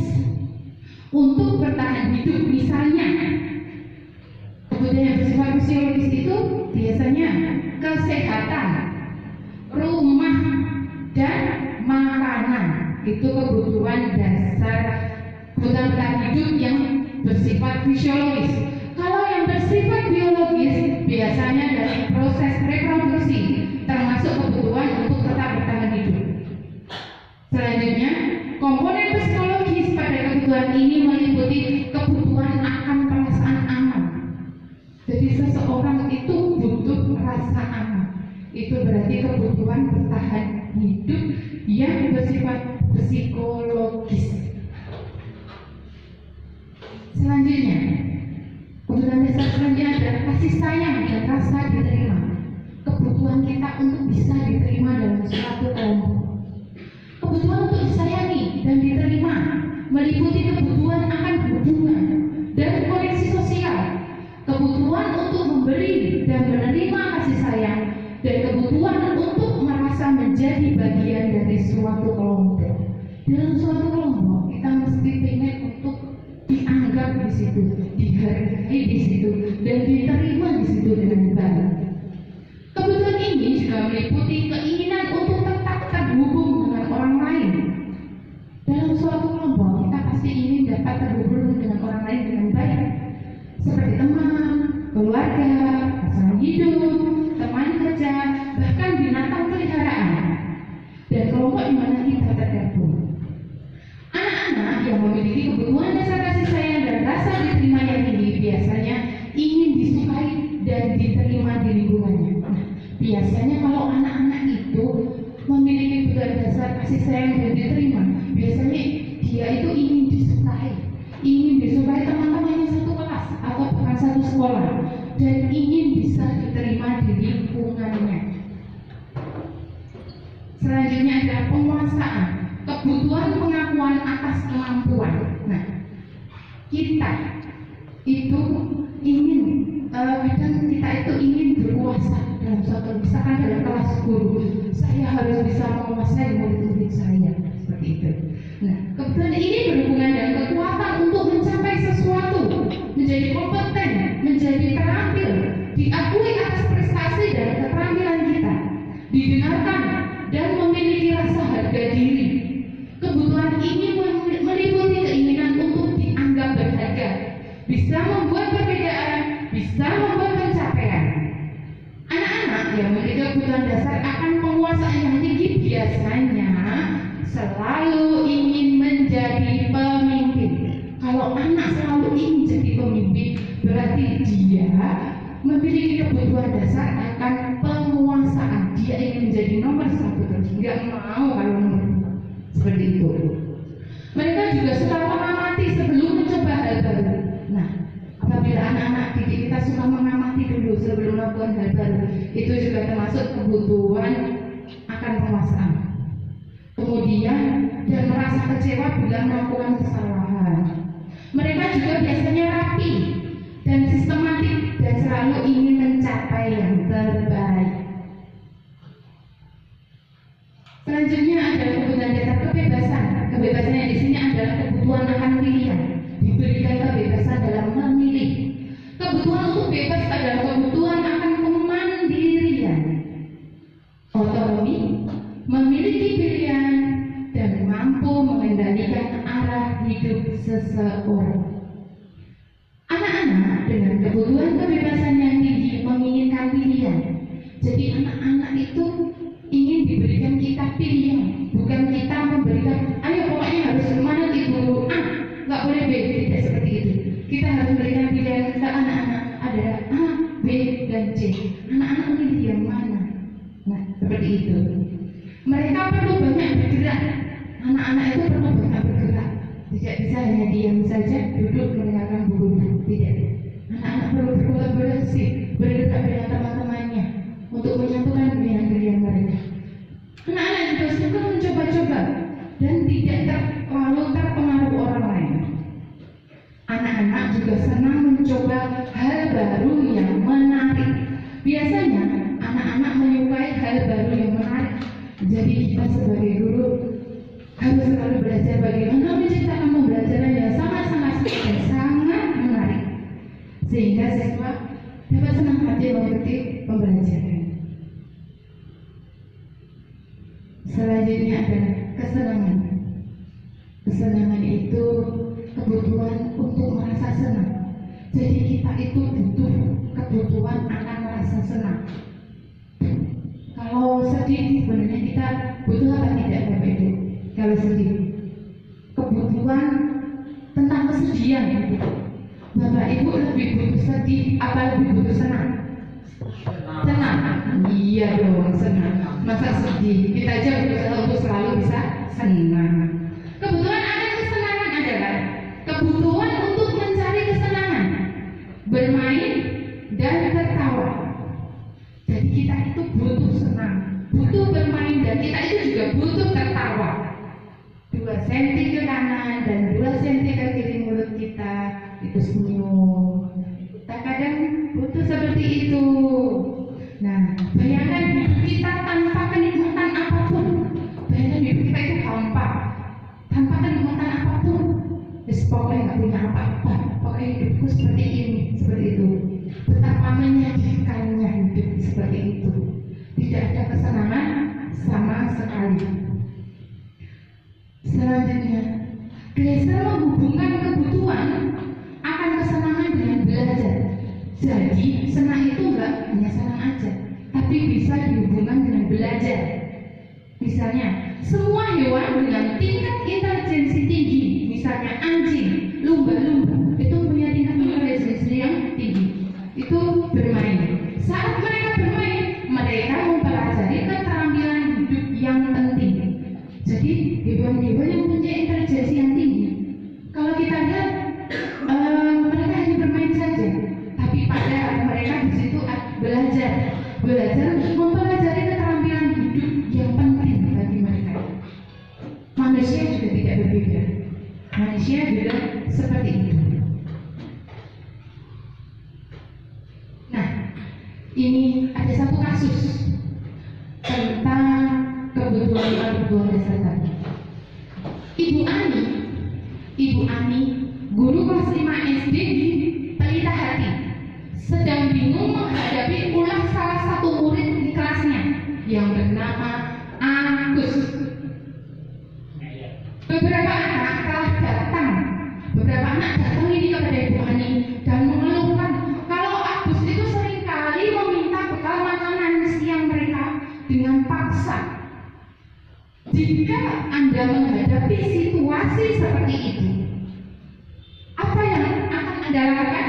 Untuk bertahan hidup, misalnya kebutuhan yang bersifat fisiologis itu biasanya kesehatan, rumah, dan makanan. Itu kebutuhan dasar, kebutuhan bertahan hidup yang bersifat fisiologis. Kalau yang bersifat biologis biasanya dari proses reproduksi, termasuk kebutuhan untuk tetap bertahan hidup. Selanjutnya, komponen psikologis pada kebutuhan ini meliputi kebutuhan akan perasaan aman. Jadi seseorang itu butuh rasa aman. Itu berarti kebutuhan bertahan hidup yang bersifat psikologis. Selanjutnya, kebutuhan dasar selanjutnya adalah kasih sayang dan rasa diterima. Kebutuhan kita untuk bisa diterima dalam suatu kelompok. Kebutuhan untuk disayangi dan diterima meliputi kebutuhan akan hubungan dan koneksi sosial, kebutuhan untuk memberi dan menerima kasih sayang, dan kebutuhan untuk merasa menjadi bagian dari suatu kelompok. Dalam suatu kelompok kita mesti pengen untuk dianggap di situ, dihargai di situ, dan diterima di situ dengan baik. Kebutuhan ini juga meliputi keinginan untuk tetap terhubung dengan orang lain. Dalam suatu kelompok kita pasti ingin dapat terhubung dengan orang lain dengan baik, seperti teman, keluarga, pasangan hidup, teman kerja, bahkan binatang peliharaan, dan kelompok di mana kita tergabung. Anak-anak yang memiliki kebutuhan dasar kasih sayang dan rasa diterima yang tinggi biasanya ingin disukai dan diterima di lingkungannya. Biasanya kalau anak-anak itu memiliki kebutuhan dasar kasih sayang dan diterima, biasanya dia itu ingin disukai teman-temannya satu kelas atau bahkan satu sekolah, dan ingin bisa diterima di lingkungannya. Selanjutnya adalah penguasaan, kebutuhan pengakuan atas kemampuan. Nah, kita itu ingin kadang kita itu ingin berkuasa dalam suatu, misalkan dalam kelas guru, saya harus bisa menguasai murid-murid saya, seperti itu. Nah, kebutuhan ini berhubungan dengan kekuatan untuk mencapai sesuatu, menjadi kompeten, menjadi terampil, diakui atas prestasi dan keterampilan kita, didengarkan dan memiliki rasa harga diri. Kebutuhan ini meliputi keinginan untuk dianggap berharga, bisa membuat perbedaan, bisa membuat pencapaian. Anak-anak yang memiliki kebutuhan dasar akan penguasaan yang tinggi biasanya selalu ingin menjadi pemimpin. Kalau anak selalu ingin jadi pemimpin, berarti dia memiliki kebutuhan dasar akan penguasaan. Dia ingin menjadi nomor satu terus, nggak mau kalau nomor dua. Seperti itu. Mereka juga suka mengamati sebelum mencoba hal baru. Nah, apabila anak-anak didik kita suka mengamati dulu sebelum melakukan hal baru, itu juga termasuk kebutuhan akan penguasaan. Kemudian dan merasa kecewa bila melakukan kesalahan. Mereka juga biasanya rapi dan sistematik dan selalu ingin mencapai yang terbaik. Selanjutnya adalah kebutuhan dasar kebebasan. Kebebasan yang di sini adalah kebutuhan akan pilihan, diberikan kebebasan dalam memilih. Kebutuhan untuk bebas adalah kebutuhan akan kemandirian, otonomi, memiliki pilihan, dan mampu mengendalikan arah hidup seseorang. Anak-anak dengan kebutuhan kebebasan yang tinggi menginginkan pilihan. Jadi anak-anak itu ingin diberikan kita pilihan, bukan kita memberikan, ayo pokoknya harus kemana tidur A, nggak boleh B, tidak seperti itu. Kita harus memberikan pilihan ke anak-anak adalah A, B, dan C. Anak-anak memilih yang mana? Nah, seperti itu. Mereka perlu banyak bergerak. Anak-anak itu perlu banyak bergerak. Tidak bisa hanya diam saja, duduk mendengarkan buku. Tidak. Anak-anak perlu berkolaborasi, bergerak dengan teman-temannya untuk menyatukan pilihan-pilihan mereka. Anak-anak juga suka mencoba-coba dan tidak terlalu terpengaruh orang lain. Anak-anak juga senang mencoba hal baru yang menarik. Biasanya anak-anak menyukai hal baru yang menarik. Jadi kita sebagai guru harus selalu belajar bagaimana menciptakan pembelajaran yang sangat-sangat dan sangat menarik, sehingga siswa dapat senang hati mengikuti pembelajaran. Selanjutnya adalah kesenangan. Kesenangan itu kebutuhan untuk merasa senang. Jadi kita itu butuh kebutuhan akan merasa senang. Kalau sedih sebenarnya kita butuh apa tidak Bapak Ibu? Kalau sedih, kebutuhan tentang kesedihan. Bapak Ibu lebih butuh sedih apa lebih butuh senang? Senang. Iya dong, senang. Masa sedih? Kita aja berusaha untuk selalu bisa senang. Kebutuhan akan kesenangan adalah kebutuhan untuk mencari kesenangan, bermain dan tertawa. Jadi kita itu butuh senang, butuh bermain, dan kita itu juga butuh tertawa. 2 senti ke kanan dan 2 seperti itu. Tidak ada kesenangan sama sekali. Selanjutnya, geser menghubungkan kebutuhan akan kesenangan dengan belajar. Jadi senang itu enggak hanya senang aja, tapi bisa dihubungkan dengan belajar. Misalnya, semua hewan dengan tingkat intelijensi tinggi, misalnya anjing, lumba-lumba, itu punya tingkat intelijensi yang tinggi. Itu bermain. Saat mereka bermain, mereka mempelajari keterampilan hidup yang penting. Jadi hewan-hewan yang punya intelijensi yang tinggi, kalau kita lihat mereka hanya bermain saja, tapi pada mereka di situ belajar mempelajari keterampilan hidup yang penting bagi mereka. Manusia juga tidak berbeda. Manusia juga seperti itu. Nah, ini ada satu kasus tentang kebutuhan dasar tadi. Ibu Ani, guru kelas 5 SD di Pelita Hati, sedang bingung menghadapi ulah salah satu murid di kelasnya yang bernama Agus. Beberapa anak datang ini kepada Ibu Ani dan mengeluhkan kalau Agus itu seringkali meminta bekal makanan siang mereka dengan paksa. Jika Anda menghadapi situasi seperti itu, apa yang akan Anda lakukan?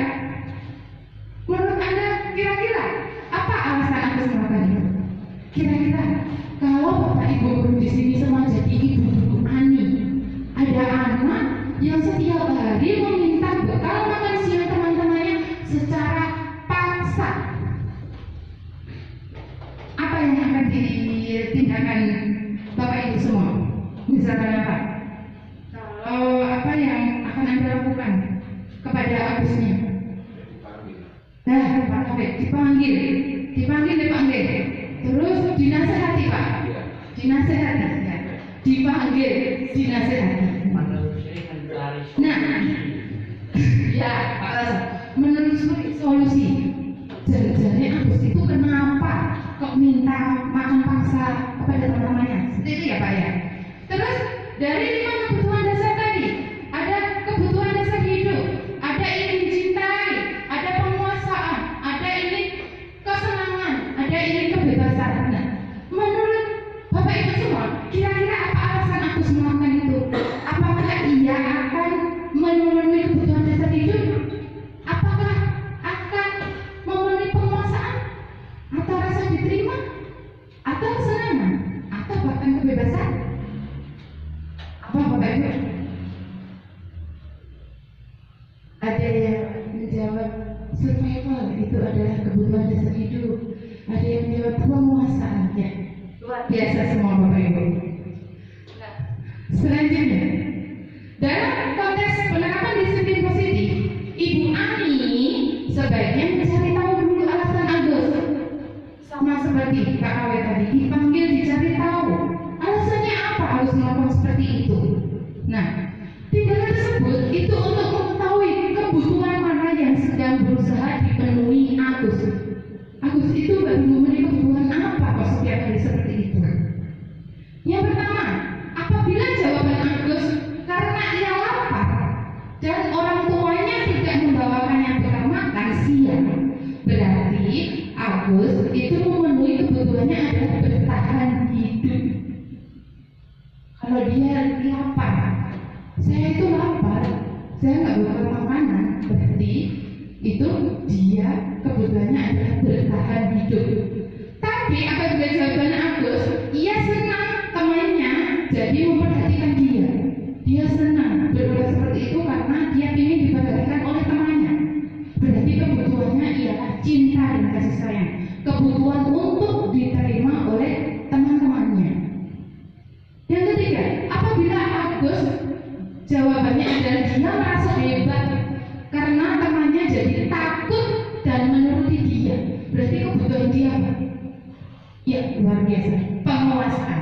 Menurut Anda kira-kira apa alasan Agus melakukan itu? Kira-kira kalau Bapak Ibu guru di sini semua jadi ibu Ani, ada anak yang setiap hari meminta bekal makan siang teman-temannya secara paksa, apa yang akan ditindakan Bapak Ibu semua? Misalkan apa? Kalau apa yang akan Anda lakukan kepada Agusnya? Nah, Pak Hafid dipanggil terus dinasehati Pak, dinasehati ya. Dipanggil, dinasehati. Nah, ya menurut solusi jadi Agus itu kenapa kok minta makan paksa kepada teman-temannya? Seperti itu ya Pak ya. Terus dari 5 kebutuhan dasar tadi, ada kebutuhan dasar hidup, ada ingin dicintai, ada penguasaan, ada ingin kesenangan, ada ingin kebebasan. Nah, menurut Bapak Ibu semua, kira-kira apa alasan Agus melakukan itu? Apakah ia akan memenuhi kebutuhan dasar hidup? Apakah akan memenuhi penguasaan? Atau rasa diterima? Atau kesenangan? Atau bahkan kebebasan? Apa Bapak Ibu? Ada yang menjawab survival itu adalah kebutuhan dasar hidup. Ada yang menjawab penguasaan. Ya, luar biasa semua Bapak Ibu. Nah, selanjutnya, dalam konteks penerapan disiplin positif, Ibu Ani sebaiknya mencari tahu dulu alasan Agus. Sama seperti Kak Awe tadi, dipanggil dicari tahu alasannya apa harus melakukan seperti itu. Nah, tindakan tersebut itu untuk mengetahui kebutuhan mana yang sedang berusaha dipenuhi Agus. Agus itu baru memenuhi kebutuhan apa kok setiap hari seperti itu? Yang pertama, apabila jawaban Agus karena ia lapar dan orang tuanya tidak membawakannya bekal makan siang, berarti Agus itu memenuhi kebutuhannya adalah bertahan hidup. Kalau dia lapar, saya itu lapar, saya nggak bawa makanan, berarti itu dia kebutuhannya adalah bertahan hidup. Tapi apabila jawaban Agus, ia senang temannya jadi memperhatikan dia. Dia senang berulah seperti itu karena dia ingin diperhatikan oleh temannya. Berarti kebutuhannya ialah cinta dan kasih sayang, kebutuhan untuk diterima oleh teman-temannya. Yang ketiga, apabila Agus jawabannya adalah dia merasa hebat karena temannya jadi takut dan menuruti dia, berarti kebutuhan dia apa? Ya, luar biasa, penguasaan.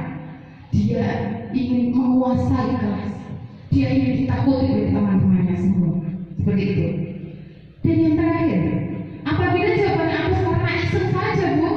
Dia ingin menguasai kelas, dia ingin ditakuti oleh teman-temannya semua, seperti itu. Dan yang terakhir, apabila jawaban Agus karena iseng saja Bu,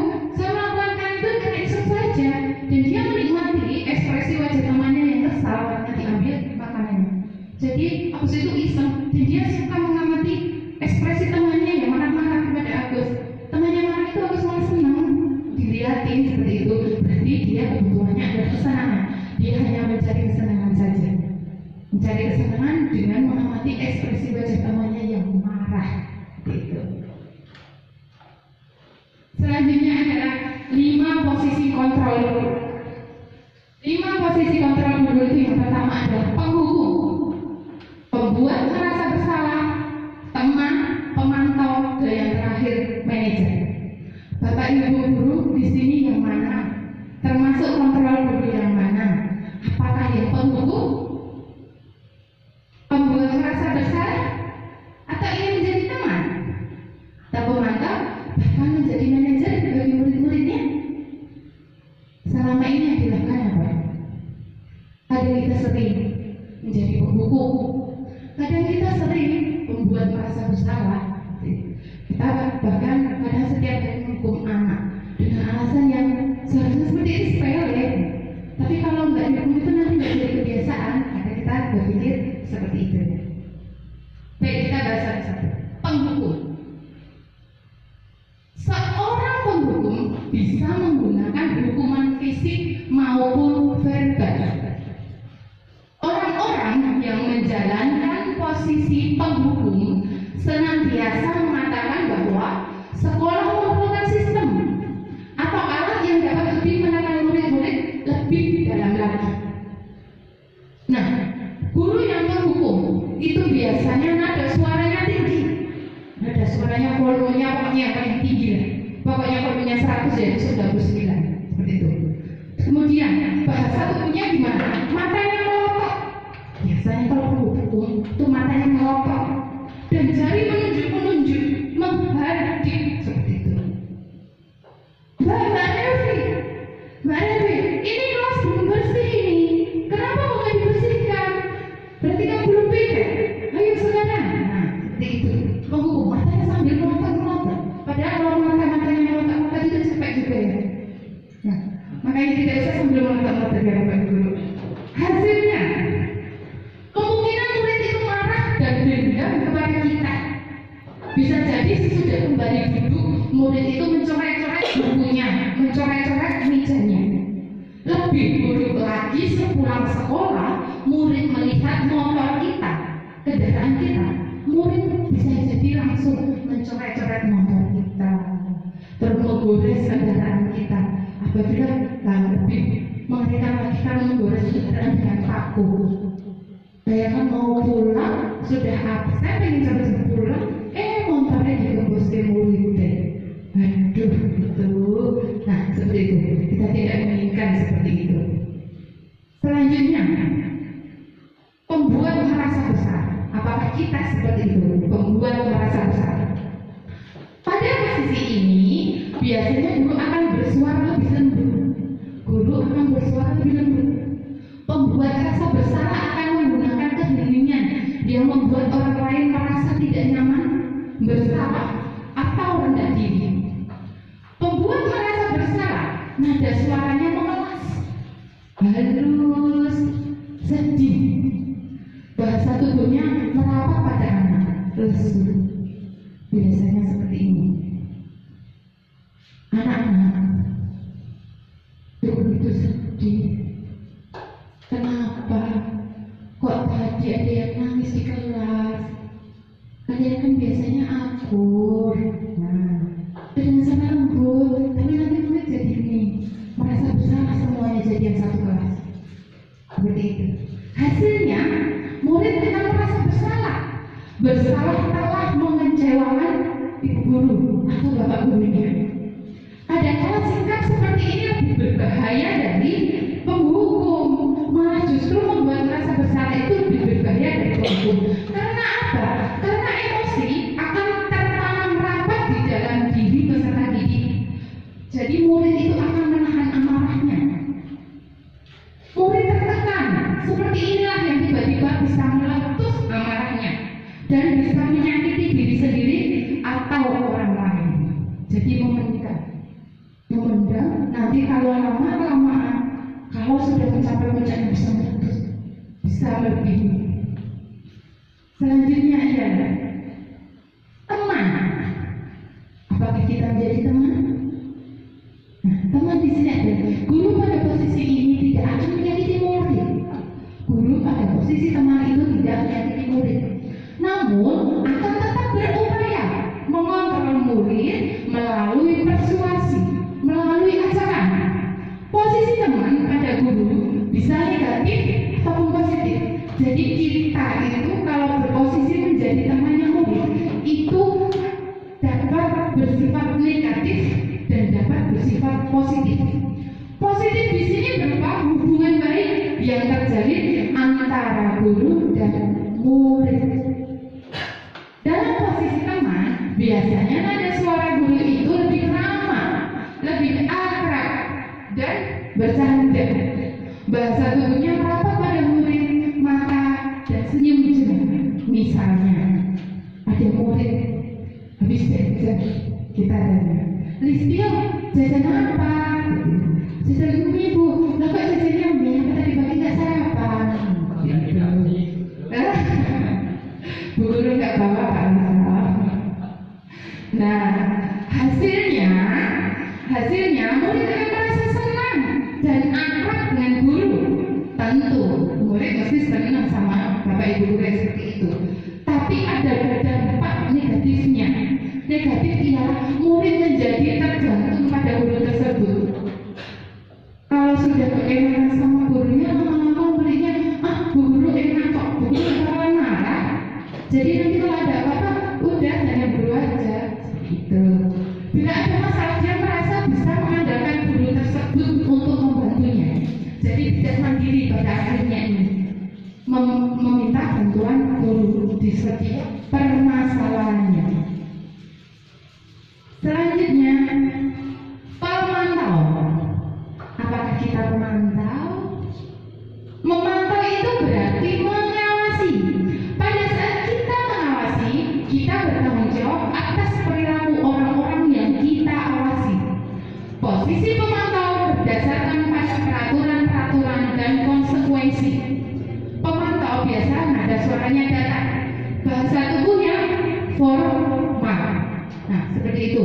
mencari kesenangan dengan mengamati ekspresi wajah temannya yang marah. Gitu. Selanjutnya adalah 5 posisi kontrol guru. 5 posisi kontrol guru itu yang pertama adalah penghukum, pembuat merasa bersalah, teman, pemantau, dan yang terakhir manajer. Bapak Ibu guru di sini yang mana? Termasuk kontrol guru yang mana? Apakah yang penghukum, pembuat merasa bersalah, atau ingin menjadi teman, atau pemantau, bahkan menjadi manajer bagi murid-muridnya? Selama ini yang dilakukan apa? Kadang kita sering menjadi penghukum, kadang kita sering membuat merasa bersalah. Kita bahkan kadang setiap hari menghukum anak dengan alasan yang seharusnya seperti ini sepele, tapi kalau nggak dihukum itu nanti nggak jadi kebiasaan. Maka kita berpikir seperti itu. Baik, kita bahas satu-satu. Penghukum. Seorang penghukum bisa menggunakan hukuman fisik maupun verbal. Orang-orang yang menjalankan posisi penghukum senantiasa mengatakan bahwa sekolah merupakan sistem atau alat yang dapat lebih menekan murid-murid lebih dalam lagi. Nah, guru yang menghukum itu biasanya nada suaranya tinggi, nada suaranya volumenya pokoknya yang paling tinggi lah. Pokoknya volumenya 100 ya, itu 99 seperti itu. Kemudian bahasa tubuhnya gimana? Matanya melotot. Biasanya kalau penghukum itu matanya melotot dan jari menunjuk menghardik seperti itu. Mbak Devi, ini kelas belum bersih ini. Kenapa mau nggak dibersihkan? Berarti kamu belum pikir. Ayo sekarang. Nah, seperti itu. Penghukum matanya sambil melotot. Padahal kalau matanya melotot itu capek juga ya. Nah, makanya tidak usah sambil melotot ya Bapak Ibu. Hasilnya, kemungkinan murid itu marah dan dendam kepada kita. Bisa jadi sesudah kembali duduk, murid itu mencoret-coret bukunya, mencoret-coret mejanya. Lebih buruk lagi sepulang sekolah, murid melihat motor kita, kendaraan kita, murid bisa jadi langsung mencoret-coret motor kita, terus menggores kendaraan kita. Apabila lebih mengerikan lagi kalau menggores kendaraan dengan paku. Bayangkan mau pulang, sudah absen, ingin cepet pulang, motornya digembus ke murid deh. Aduh, itu. Nah, seperti itu. Kita tidak menginginkan seperti itu. Selanjutnya, pembuat merasa besar. Apakah kita seperti itu? Pembuat merasa besar. Pada posisi ini, biasanya guru akan bersuara lebih lembut. Guru akan bersuara lebih lembut. Pembuat rasa bersalah akan menggunakan keheningan yang membuat orang lain merasa tidak nyaman, bersalah, atau rendah diri. Pembuat merasa bersalah, nada suaranya mengelas, halus, sedih. Bahasa tubuhnya merapat pada anak, lesu. Biasanya seperti ini. Anak-anak begitu sedih. Kenapa? Kok tadi ada yang nangis di kelas? Kalian kan biasanya akur, dengan sangat lembut, tapi nanti murid jadi ini merasa bersalah semuanya jadi yang satu kelas. Seperti itu. Hasilnya murid akan merasa bersalah telah mengecewakan ibu guru atau bapak gurunya. Padahal sikap seperti ini lebih berbahaya dari penghukum. Malah justru membuat merasa bersalah itu lebih berbahaya dari penghukum. Karena apa? Karena emosi akan tertanam rapat di dalam diri peserta didik. Jadi murid itu akan menahan amarahnya. Murid tertekan. Seperti inilah yang tiba-tiba bisa meletus amarahnya dan bisa menyakiti diri sendiri atau orang lain. Jadi memendam. Nanti kalau lama-lamaan, kalau sudah mencapai puncaknya bisa meletus, bisa lebih. Selanjutnya adalah teman. Apakah kita menjadi teman? Nah, teman di sini adalah guru pada posisi ini tidak akan menyakiti murid. Guru pada posisi teman itu namun akan tetap berupaya mengontrol murid melalui persuasi, melalui ajakan. Posisi teman pada guru bisa negatif ataupun positif. Jadi kita itu kalau berposisi menjadi temannya murid itu dapat bersifat negatif dan dapat bersifat positif. Positif di sini berupa hubungan baik yang terjalin antara guru dan murid. Dalam posisi teman, biasanya nada suara guru itu lebih ramah, lebih akrab, dan bercanda. Bahasa tubuhnya merapat pada murid, mata dan senyum jenak. Misalnya, ada murid habis jajan, kita tanya, Listio, jajan apa? Jajan ibu, lah kok jajannya mie? Apa tadi pagi nggak sarapan? Bu guru nggak bawa Pak Lisa. Nah, hasilnya murid akan merasa senang dan akrab dengan guru. Tentu murid mesti senang sama bapak ibu guru seperti itu. Tapi ada dampak negatifnya. Negatif ialah murid menjadi tergantung pada guru tersebut. Kalau sudah keenakan sama gurunya, lama-lama muridnya, guru enak kok, guru bakalan marah. Jadi nanti kalau ada apa-apa, udah tanya guru aja. Gitu. Bila ada masalah, dia merasa bisa mengandalkan guru tersebut untuk membantunya. Jadi tidak mandiri pada akhirnya ini. Meminta bantuan guru di setiap permasalahannya. Selanjutnya, pemantau. Apakah kita memantau? Memantau itu berarti mengawasi. Pada saat kita mengawasi, kita bertanggung jawab atas perilaku orang-orang yang kita awasi. Posisi pemantau berdasarkan pada peraturan-peraturan dan konsekuensi. Pemantau biasa nada suaranya datar, bahasa tubuhnya formal. Nah, seperti itu.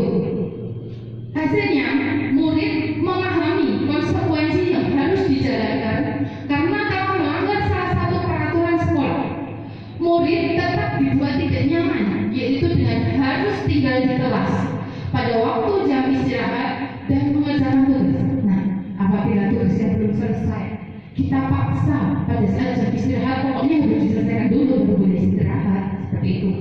Hasilnya, murid memahami konsekuensi yang harus dijalankan karena kalau melanggar salah satu peraturan sekolah, murid tetap dibuat tidak nyaman, yaitu dengan harus tinggal di kelas pada waktu jam istirahat dan mengerjakan tugas. Nah, apabila tugasnya belum selesai, kita paksa pada saat jam istirahat, pokoknya harus diselesaikan dulu baru boleh istirahat. Seperti itu.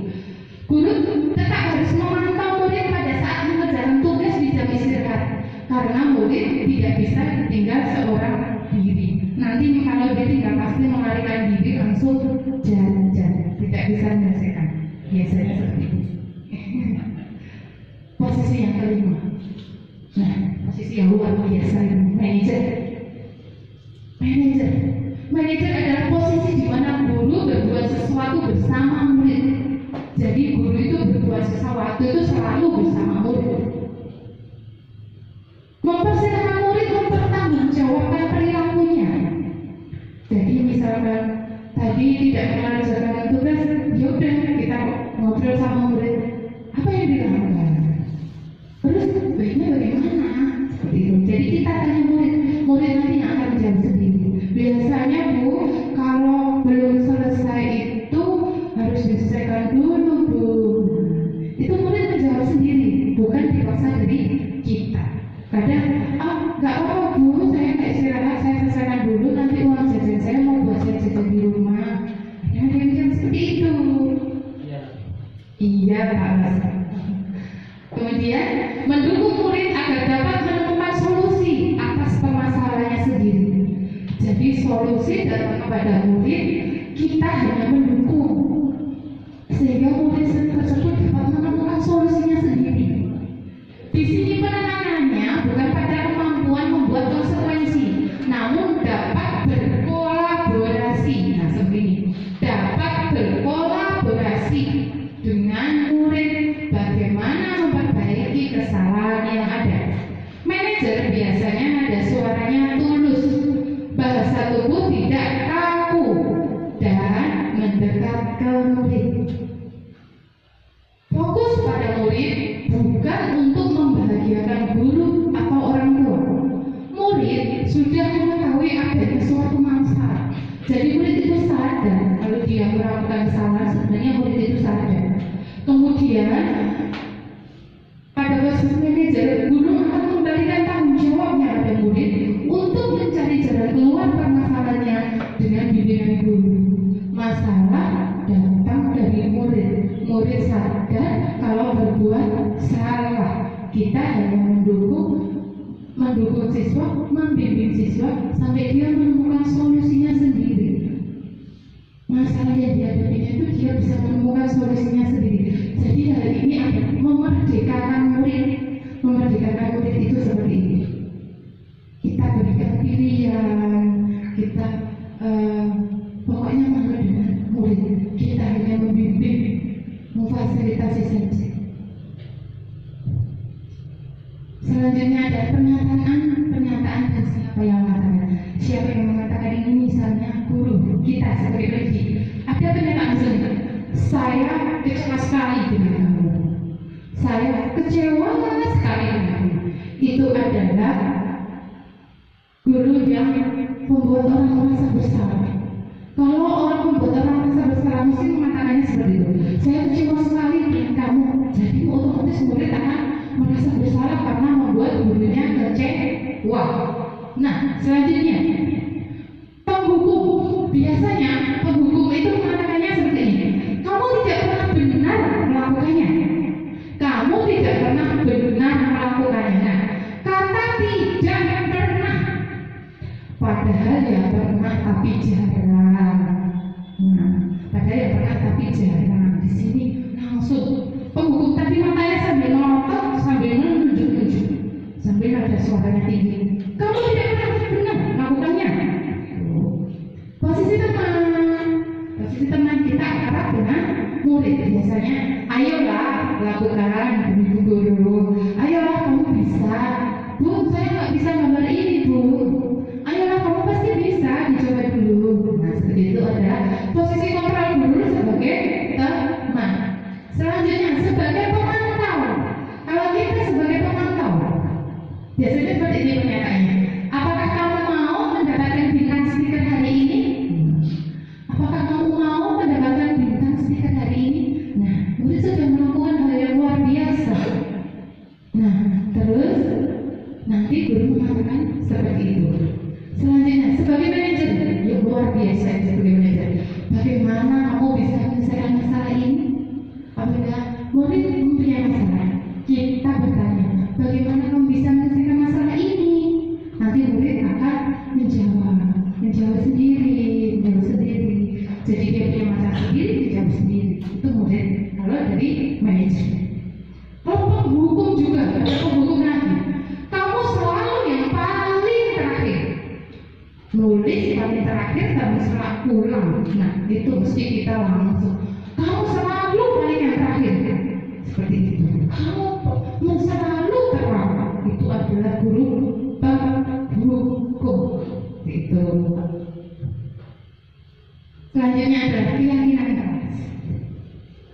Guru tetap harus memantau murid pada saat mengerjakan tugas di jam istirahat karena murid tidak bisa ditinggal seorang diri. Nanti kalau dia tinggal pasti melarikan diri langsung jalan-jalan, tidak bisa menyelesaikan. Biasanya seperti itu. Posisi yang kelima. Nah, posisi yang luar biasa ini, manajer. Manajer adalah posisi di mana guru berbuat sesuatu bersama murid. Jadi guru itu berbuat sesuatu itu selalu bersama murid. Mempersilahkan murid mempertanggungjawabkan perilakunya. Jadi misalkan tadi tidak mengerjakan tugas, ya udah kita ngobrol sama murid, apa yang dilakukan? Terus baiknya bagaimana? Seperti itu. Jadi kita tanya murid nanti yang akan menjawab sendiri. Biasanya Bu, kalau belum selesai itu harus diselesaikan dulu Bu. Itu murid menjawab sendiri. hanya mendukung siswa, membimbing siswa sampai dia menemukan solusinya sendiri. Masalah yang dihadapinya itu dia bisa menemukan solusinya sendiri. Jadi hal ini adalah memerdekakan murid. Memerdekakan murid itu seperti ini. Kita berikan pilihan, kita pokoknya malu dengan murid. Kita hanya membimbing, memfasilitasi saja. Selanjutnya ada pernyataan dan siapa yang mengatakan. Siapa yang mengatakan ini, misalnya guru kita sebagai pendidik. Ada pernyataan misalnya, saya kecewa sekali dengan kamu. Saya kecewa sekali dengan kamu. Itu adalah guru yang membuat orang merasa bersalah. Kalau orang membuat orang merasa bersalah, mesti mengatakannya seperti itu. Saya kecewa sekali dengan kamu. Jadi otomatis murid akan merasa bersalah karena membuat gurunya kecewa. Nah, selanjutnya penghukum. Biasanya penghukum itu mengatakannya seperti ini. Kamu tidak pernah benar melakukannya. Kamu tidak pernah benar melakukannya. Nah, kata tidak pernah. Padahal ya pernah tapi jarang. Nah, padahal ya pernah tapi jarang. Di sini langsung penghukum tadi matanya sambil melotot, sambil menunjuk-nunjuk, sambil ada suaranya tinggi. Kamu tidak pernah benar melakukannya. Posisi teman kita akrab dengan murid biasanya. Ayolah lakukan bu guru. Ayolah kamu bisa. Bu, saya nggak bisa gambar ini bu. Ayolah kamu pasti bisa, dicoba dulu. Nah, seperti itu adalah posisi kontrol guru sebagai teman. Selanjutnya sebagai pemantau. Kalau kita sebagai pemantau, biasanya seperti ini pernyataannya. Apakah kamu mau mendapatkan bintang stiker hari ini? Apakah kamu mau mendapatkan bintang stiker hari ini? Nah, murid sudah melakukan hal yang luar biasa. Nah, terus nanti guru mengatakan seperti itu. Selanjutnya, sebagai manajer yang luar biasa, sebagai manajer, bagaimana kamu bisa menyelesaikan masalah ini? Apabila murid mempunyai masalah, kita bertanya, bagaimana kamu bisa menyelesaikan masalah ini? Nanti murid akan menjawab sendiri. Jadi dia punya masalah sendiri, dijawab sendiri. Itu murid kalau dari manajer. Kalau penghukum juga, ada penghukum lagi. Kamu selalu yang paling terakhir. Nulis paling terakhir dan setelah pulang. Nah, itu mesti kita langsung. Kamu selalu paling yang terakhir. Seperti itu. Kamu selalu terlambat. Itu adalah guru hukum. Itu. Selanjutnya adalah keyakinan keras.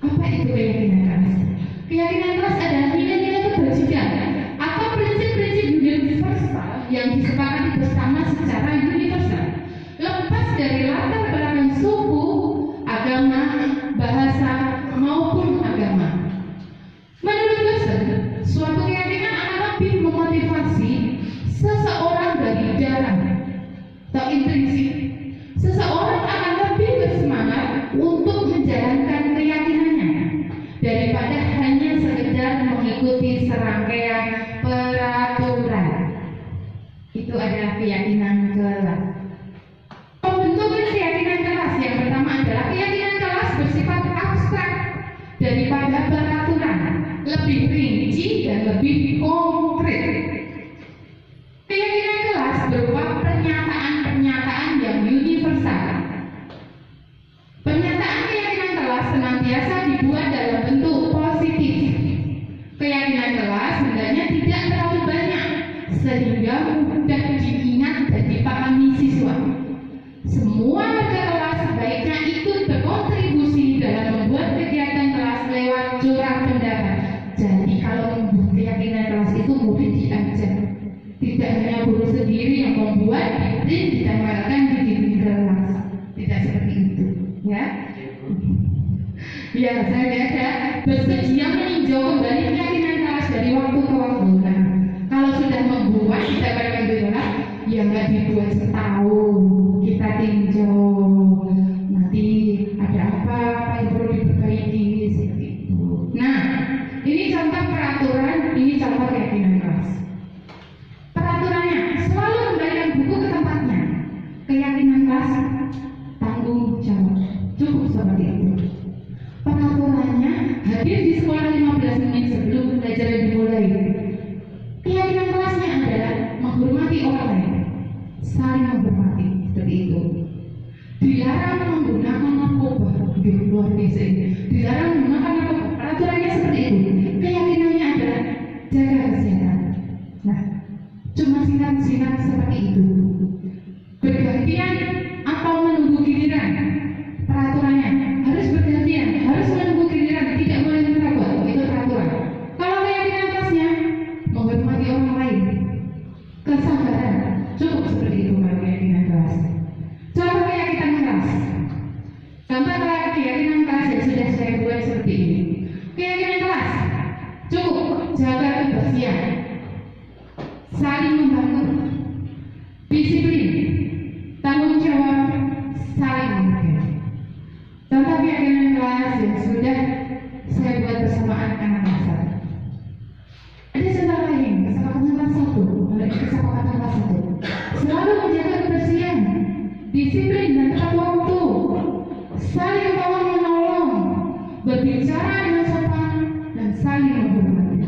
Apa itu keyakinan keras? Keyakinan keras adalah nilai-nilai kebajikan atau prinsip-prinsip universal yang disepakati bersama secara universal, lepas dari latar belakang suku, agama, bahasa maupun agama. Menurut Gusserl, suatu keyakinan akan lebih memotivasi seseorang dari dalam atau intrinsik. Seseorang akan lebih bersemangat untuk menjalankan keyakinannya daripada hanya sekedar mengikuti serangkaian peraturan. Itu adalah keyakinan kelas. Pembentukan keyakinan kelas yang pertama adalah keyakinan kelas bersifat abstrak daripada peraturan, lebih rinci dan lebih konkret. Keyakinan kelas berupa pernyataan-pernyataan yang universal. Pernyataan keyakinan kelas senantiasa dibuat dalam bentuk positif. Keyakinan kelas hendaknya tidak terlalu banyak sehingga mudah diingat dan dipahami siswa. Semua warga kelas sebaiknya ikut berkontribusi dalam membuat kegiatan kelas lewat curah pendapat. Jadi kalau membuat keyakinan kelas itu murid diajar. Tidak hanya guru sendiri yang membuat, ditempelkan di dinding kelas. Tidak seperti itu, ya. Ya, saya ada bersedia meninjau kembali keyakinan kelas dari waktu ke waktu. Nah, kalau sudah membuat ditempelkan di kelas, ya nggak dibuat setahun. Kita tinjau. Nanti ada apa yang perlu diperbaiki seperti itu. Nah, ini contoh peraturan, ini contoh keyakinan kelas. saling menghormati, seperti itu. Dilarang menggunakan narkoba, luar biasa ini. Dilarang menggunakan narkoba, peraturannya seperti itu. Keyakinannya adalah jaga kesehatan. Nah, cuma singkat-singkat seperti itu. Bergantian atau menunggu giliran, peraturannya harus bergantian, harus menunggu giliran, tidak boleh merokok, itu peraturan. Kalau keyakinan kelasnya menghormati orang lain, kesabaran, cukup seperti itu kalau keyakinan kelas. Contoh keyakinan kelas, contoh keyakinan kelas yang sudah saya buat seperti ini. Keyakinan kelas cukup jaga kebersihan, saling membantu, disiplin, tanggung jawab, saling menghargai. Contoh keyakinan kelas yang sudah saya buat bersama anak-anak kelas. Ada contoh lain, kesepakatan kelas 1. Kesepakatan kelas 1 selalu menjaga kebersihan, disiplin dan tepat waktu, saling tolong menolong, berbicara dengan sopan, dan saling menghormati.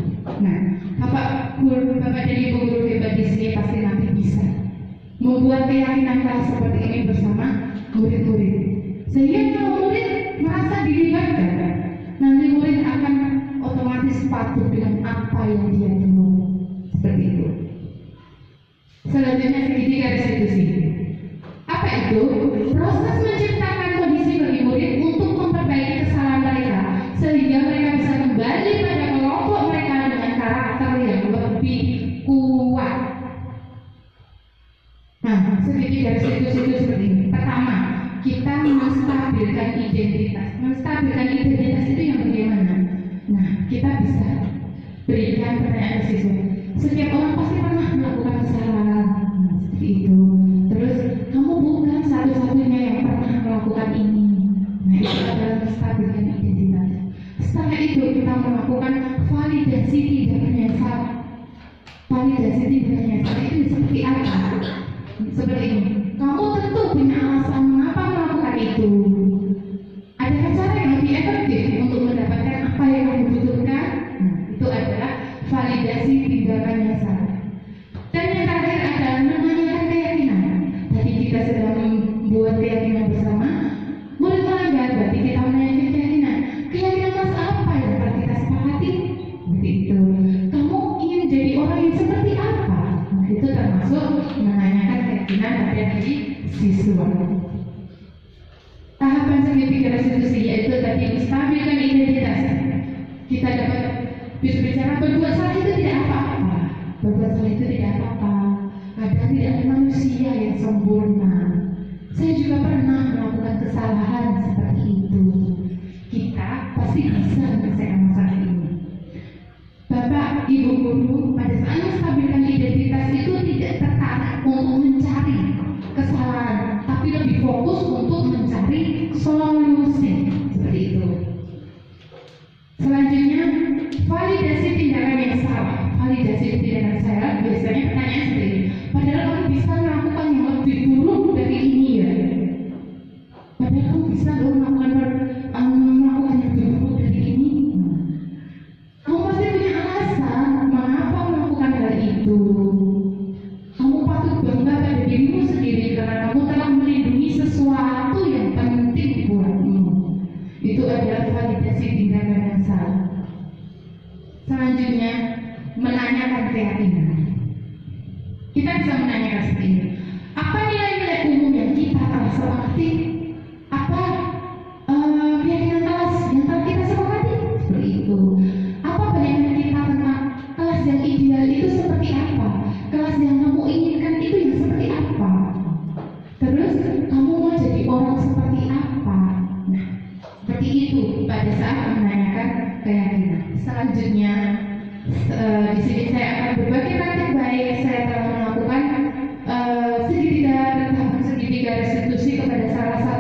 Nah, Bapak dan Ibu guru hebat di sini pasti nanti bisa membuat keyakinan kelas seperti ini bersama murid-murid, sehingga kalau murid merasa dilibatkan, nanti murid akan otomatis patuh dengan apa yang dia dengar. Seperti itu. Selanjutnya segitiga restitusi. Apa itu? Proses menciptakan kondisi bagi murid untuk memperbaiki kesalahan mereka, sehingga mereka bisa kembali pada kelompok mereka dengan karakter yang lebih kuat. Nah, segitiga restitusi itu seperti ini. Pertama, kita menstabilkan identitas. Menstabilkan identitas itu yang bagaimana? Nah, kita bisa berikan pertanyaan ke siswa. Setiap orang pasti pernah melakukan kesalahan, seperti itu. Terus, kamu bukan satu-satunya yang pernah melakukan ini. Nah, itu adalah menstabilkan identitas. Setelah itu, kita melakukan validasi tidak menyesal. Validasi tidak menyesal itu seperti apa? Seperti ini. Kamu tentu punya alasan mengapa melakukan itu. Ada cara yang lebih efektif untuk mendapatkan apa yang kamu butuhkan. Nah, itu adalah validasi tindakan yang salah. Dan yang terakhir adalah menanyakan keyakinan. Tadi kita sedang membuat keyakinan bersama. Murid melanggar, berarti kita menanyakan keyakinan. Keyakinan kelas apa yang akan kita sepakati? Seperti itu. Kamu ingin jadi orang yang seperti apa? Nah, itu termasuk menanyakan keyakinan pada diri siswa. Tahapan segitiga restitusi yaitu tadi menstabilkan identitas. Kita dapat berbicara berbuat salah itu tidak apa-apa. Berbuat salah itu tidak apa-apa. Ada tidak ada manusia yang sempurna. Saya juga pernah melakukan kesalahan seperti itu. Kita pasti bisa menyelesaikan masalah ini. Bapak, Ibu guru, pada saat menstabilkan identitas itu tidak tertarik untuk mencari kesalahan, tapi lebih fokus untuk mencari solusi. Seperti itu. Selanjutnya, validasi tindakan yang salah. Validasi tindakan salah biasanya pertanyaan seperti ini. Padahal kamu bisa melakukan yang lebih buruk dari ini ya. Padahal kamu bisa loh melakukan yang lebih buruk dari ini. Kamu pasti punya alasan mengapa melakukan hal itu. Kamu patut bangga pada dirimu sendiri karena kamu telah melindungi sesuatu yang penting buatmu. Itu adalah validasi tindakan yang salah. Selanjutnya, menanyakan keyakinan. Kita bisa menanyakan seperti ini. Apa nilai-nilai umum yang kita telah sepakati? Apa keyakinan kelas yang telah kita sepakati? Seperti itu. Apa bayangan kita tentang kelas yang ideal itu seperti apa? Kelas yang kamu inginkan itu yang seperti apa? Terus kamu mau jadi orang seperti apa? Nah, seperti itu pada saat menanyakan keyakinan. Selanjutnya, di sini saya akan berbagi praktik baik. Saya telah melakukan segitiga restitusi kepada salah satu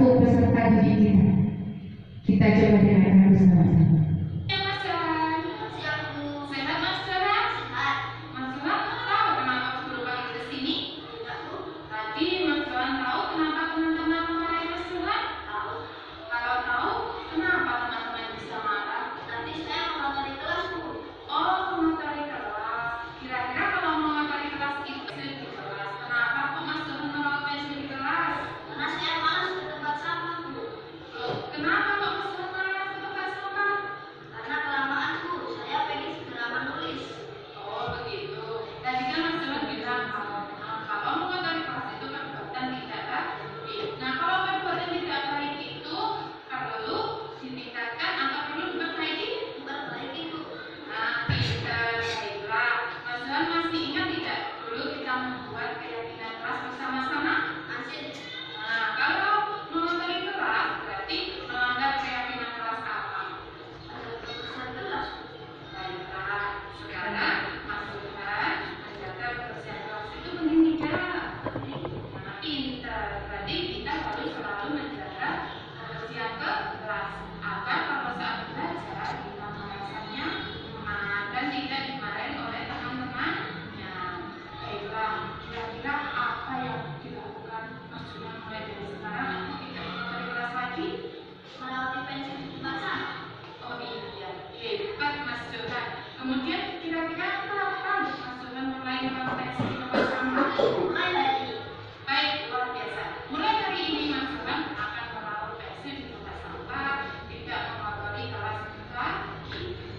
refleksi bersama mulai dari baik luar biasa. Mulai hari ini Mas Bambang akan merefleksi di tempat sampah, tidak mengotori kelas kita.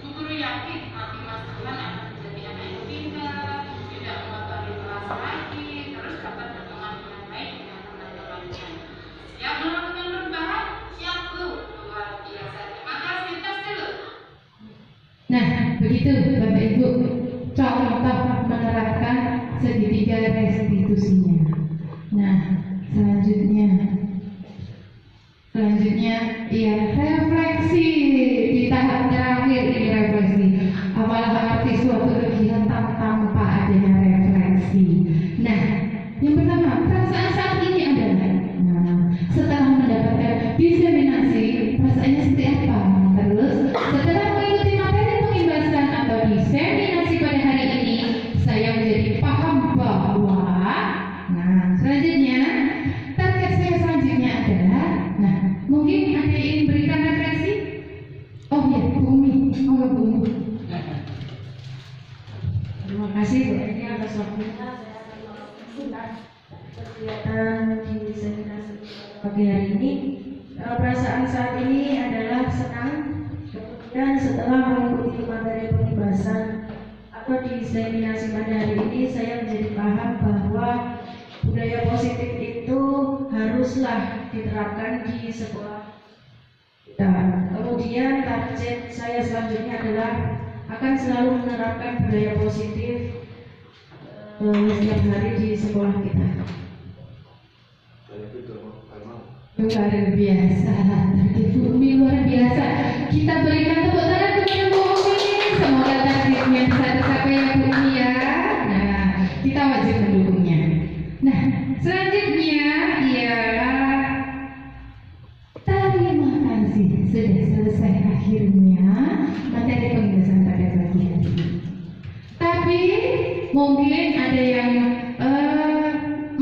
Bu Guru yakin nanti Mas Bambang akan menjadi anak yang pintar, tidak mengotori kelas lagi, terus dapat berteman dengan baik dengan teman-temannya. Siap melakukan perubahan? Siap Bu, luar biasa. Terima kasih, tes dulu. Nah, begitu Bapak Ibu, contoh menerapkan segitiga restitusinya. Nah, selanjutnya ya refleksi di tahap terakhir ini refleksi. Apalah arti suatu kegiatan tanpa adanya refleksi? Nah, yang pertama, perasaan saat ini adalah, setelah mendapatkan diseminasi, perasaannya seperti apa? Terus, setelah mengikuti materi pengimbasan atau diseminasi pada hari ini, saya menjadi paham bahwa, selanjutnya, target saya selanjutnya adalah, mungkin ada yang ingin berikan refleksi? Oh ya, Bumi, Bumi. Terima kasih Bu Eni atas waktunya. Saya akan melakukan kegiatan di seminasi pagi hari ini. Perasaan saat ini adalah senang. Kemudian setelah mengikuti materi pengimbasan atau diseminasi pada hari ini, saya menjadi paham bahwa budaya positif itu haruslah diterapkan di sekolah kita. Kemudian target saya selanjutnya adalah akan selalu menerapkan budaya positif setiap hari di sekolah kita. Luar biasa, Bumi luar biasa. Kita berikan tepuk tangan kepada Bumi. Semoga targetnya bisa tercapai ya Bumi ya. Nah, kita wajib mendukungnya. Nah, selanjutnya ialah terima kasih sudah selesai akhirnya materi pengimbasan pada pagi hari ini. Tapi mungkin ada yang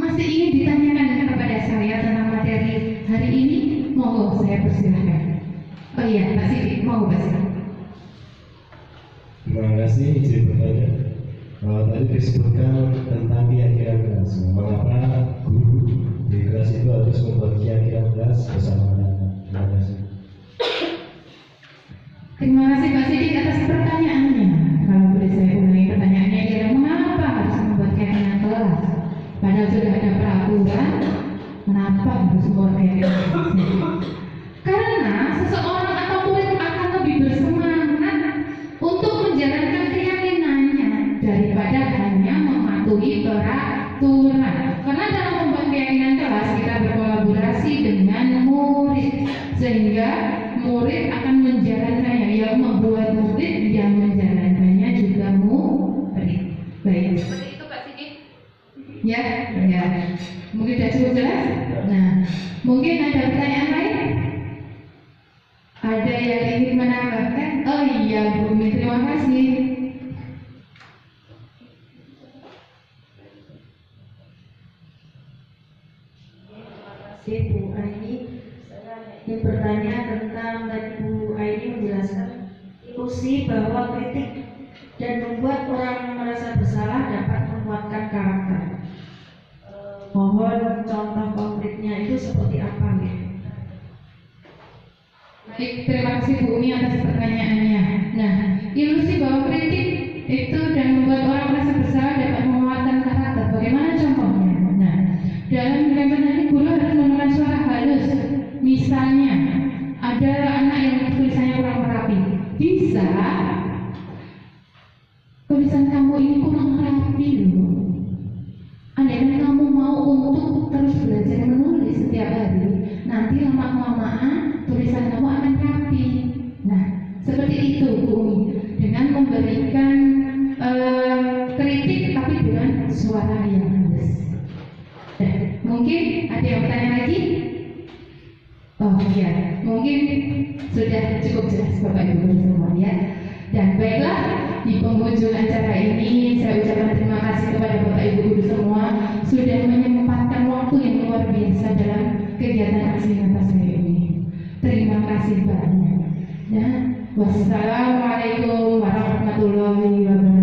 masih ingin ditanyakan kepada saya tentang materi hari ini. Monggo, saya persilahkan. Oh iya, Pak Siti, mau Pak Siti. Terima kasih, izin bertanya. Tadi disebutkan tentang keyakinan kelas. Mengapa guru di kelas itu harus membuat keyakinan kelas bersama anak-anak? Terima kasih. Terima kasih Pak Sidik atas pertanyaannya. Kalau boleh saya ulangi pertanyaannya adalah mengapa harus membuat keyakinan kelas? Padahal sudah ada peraturan, kenapa harus membuat keyakinan kelas? Karena seseorang atau murid akan lebih bersemangat untuk menjalankan keyakinannya daripada hanya mematuhi peraturan. Karena dalam membuat keyakinan kelas kita berkolaborasi dengan murid, sehingga murid akan menjalankannya, yang membuat murid yang menjalankannya juga murid. Baik. Seperti itu Pak Sidik. Ya. Mungkin sudah cukup jelas. Nah, mungkin ada pertanyaan lain? Ada yang ingin menambahkan? Oh iya, Bumi, terima kasih. Terima kasih Bu Aini. Saya ingin bertanya tentang tadi Bu Aini menjelaskan ilusi bahwa kritik dan membuat orang merasa bersalah dapat menguatkan karakter. Mohon contoh konkretnya itu seperti apa ya? Baik, terima kasih Bu Umi atas pertanyaannya. Nah, ilusi bahwa kritik itu dan membuat orang merasa bersalah dapat menguatkan karakter. Bagaimana contohnya? Nah, dalam penerapan ini guru harus menggunakan suara halus. Misalnya, ada anak yang tulisannya kurang rapi. Bisa, tulisan kamu ini kurang rapi loh. Andaikan kamu mau untuk terus belajar menulis setiap hari, nanti lama-kelamaan tulisan kamu akan rapi. Nah, seperti itu Bu Umi, dengan memberikan kritik tapi dengan suara yang halus. Nah, mungkin ada yang bertanya lagi? Oh iya, mungkin sudah cukup jelas Bapak Ibu semua ya. Dan baiklah, di penghujung acara ini saya ucapkan terima kasih kepada Bapak Ibu guru semua sudah menyempatkan waktu yang luar biasa dalam kegiatan aksi nyata saya ini. Terima kasih banyak. Dan wassalamualaikum warahmatullahi wabarakatuh.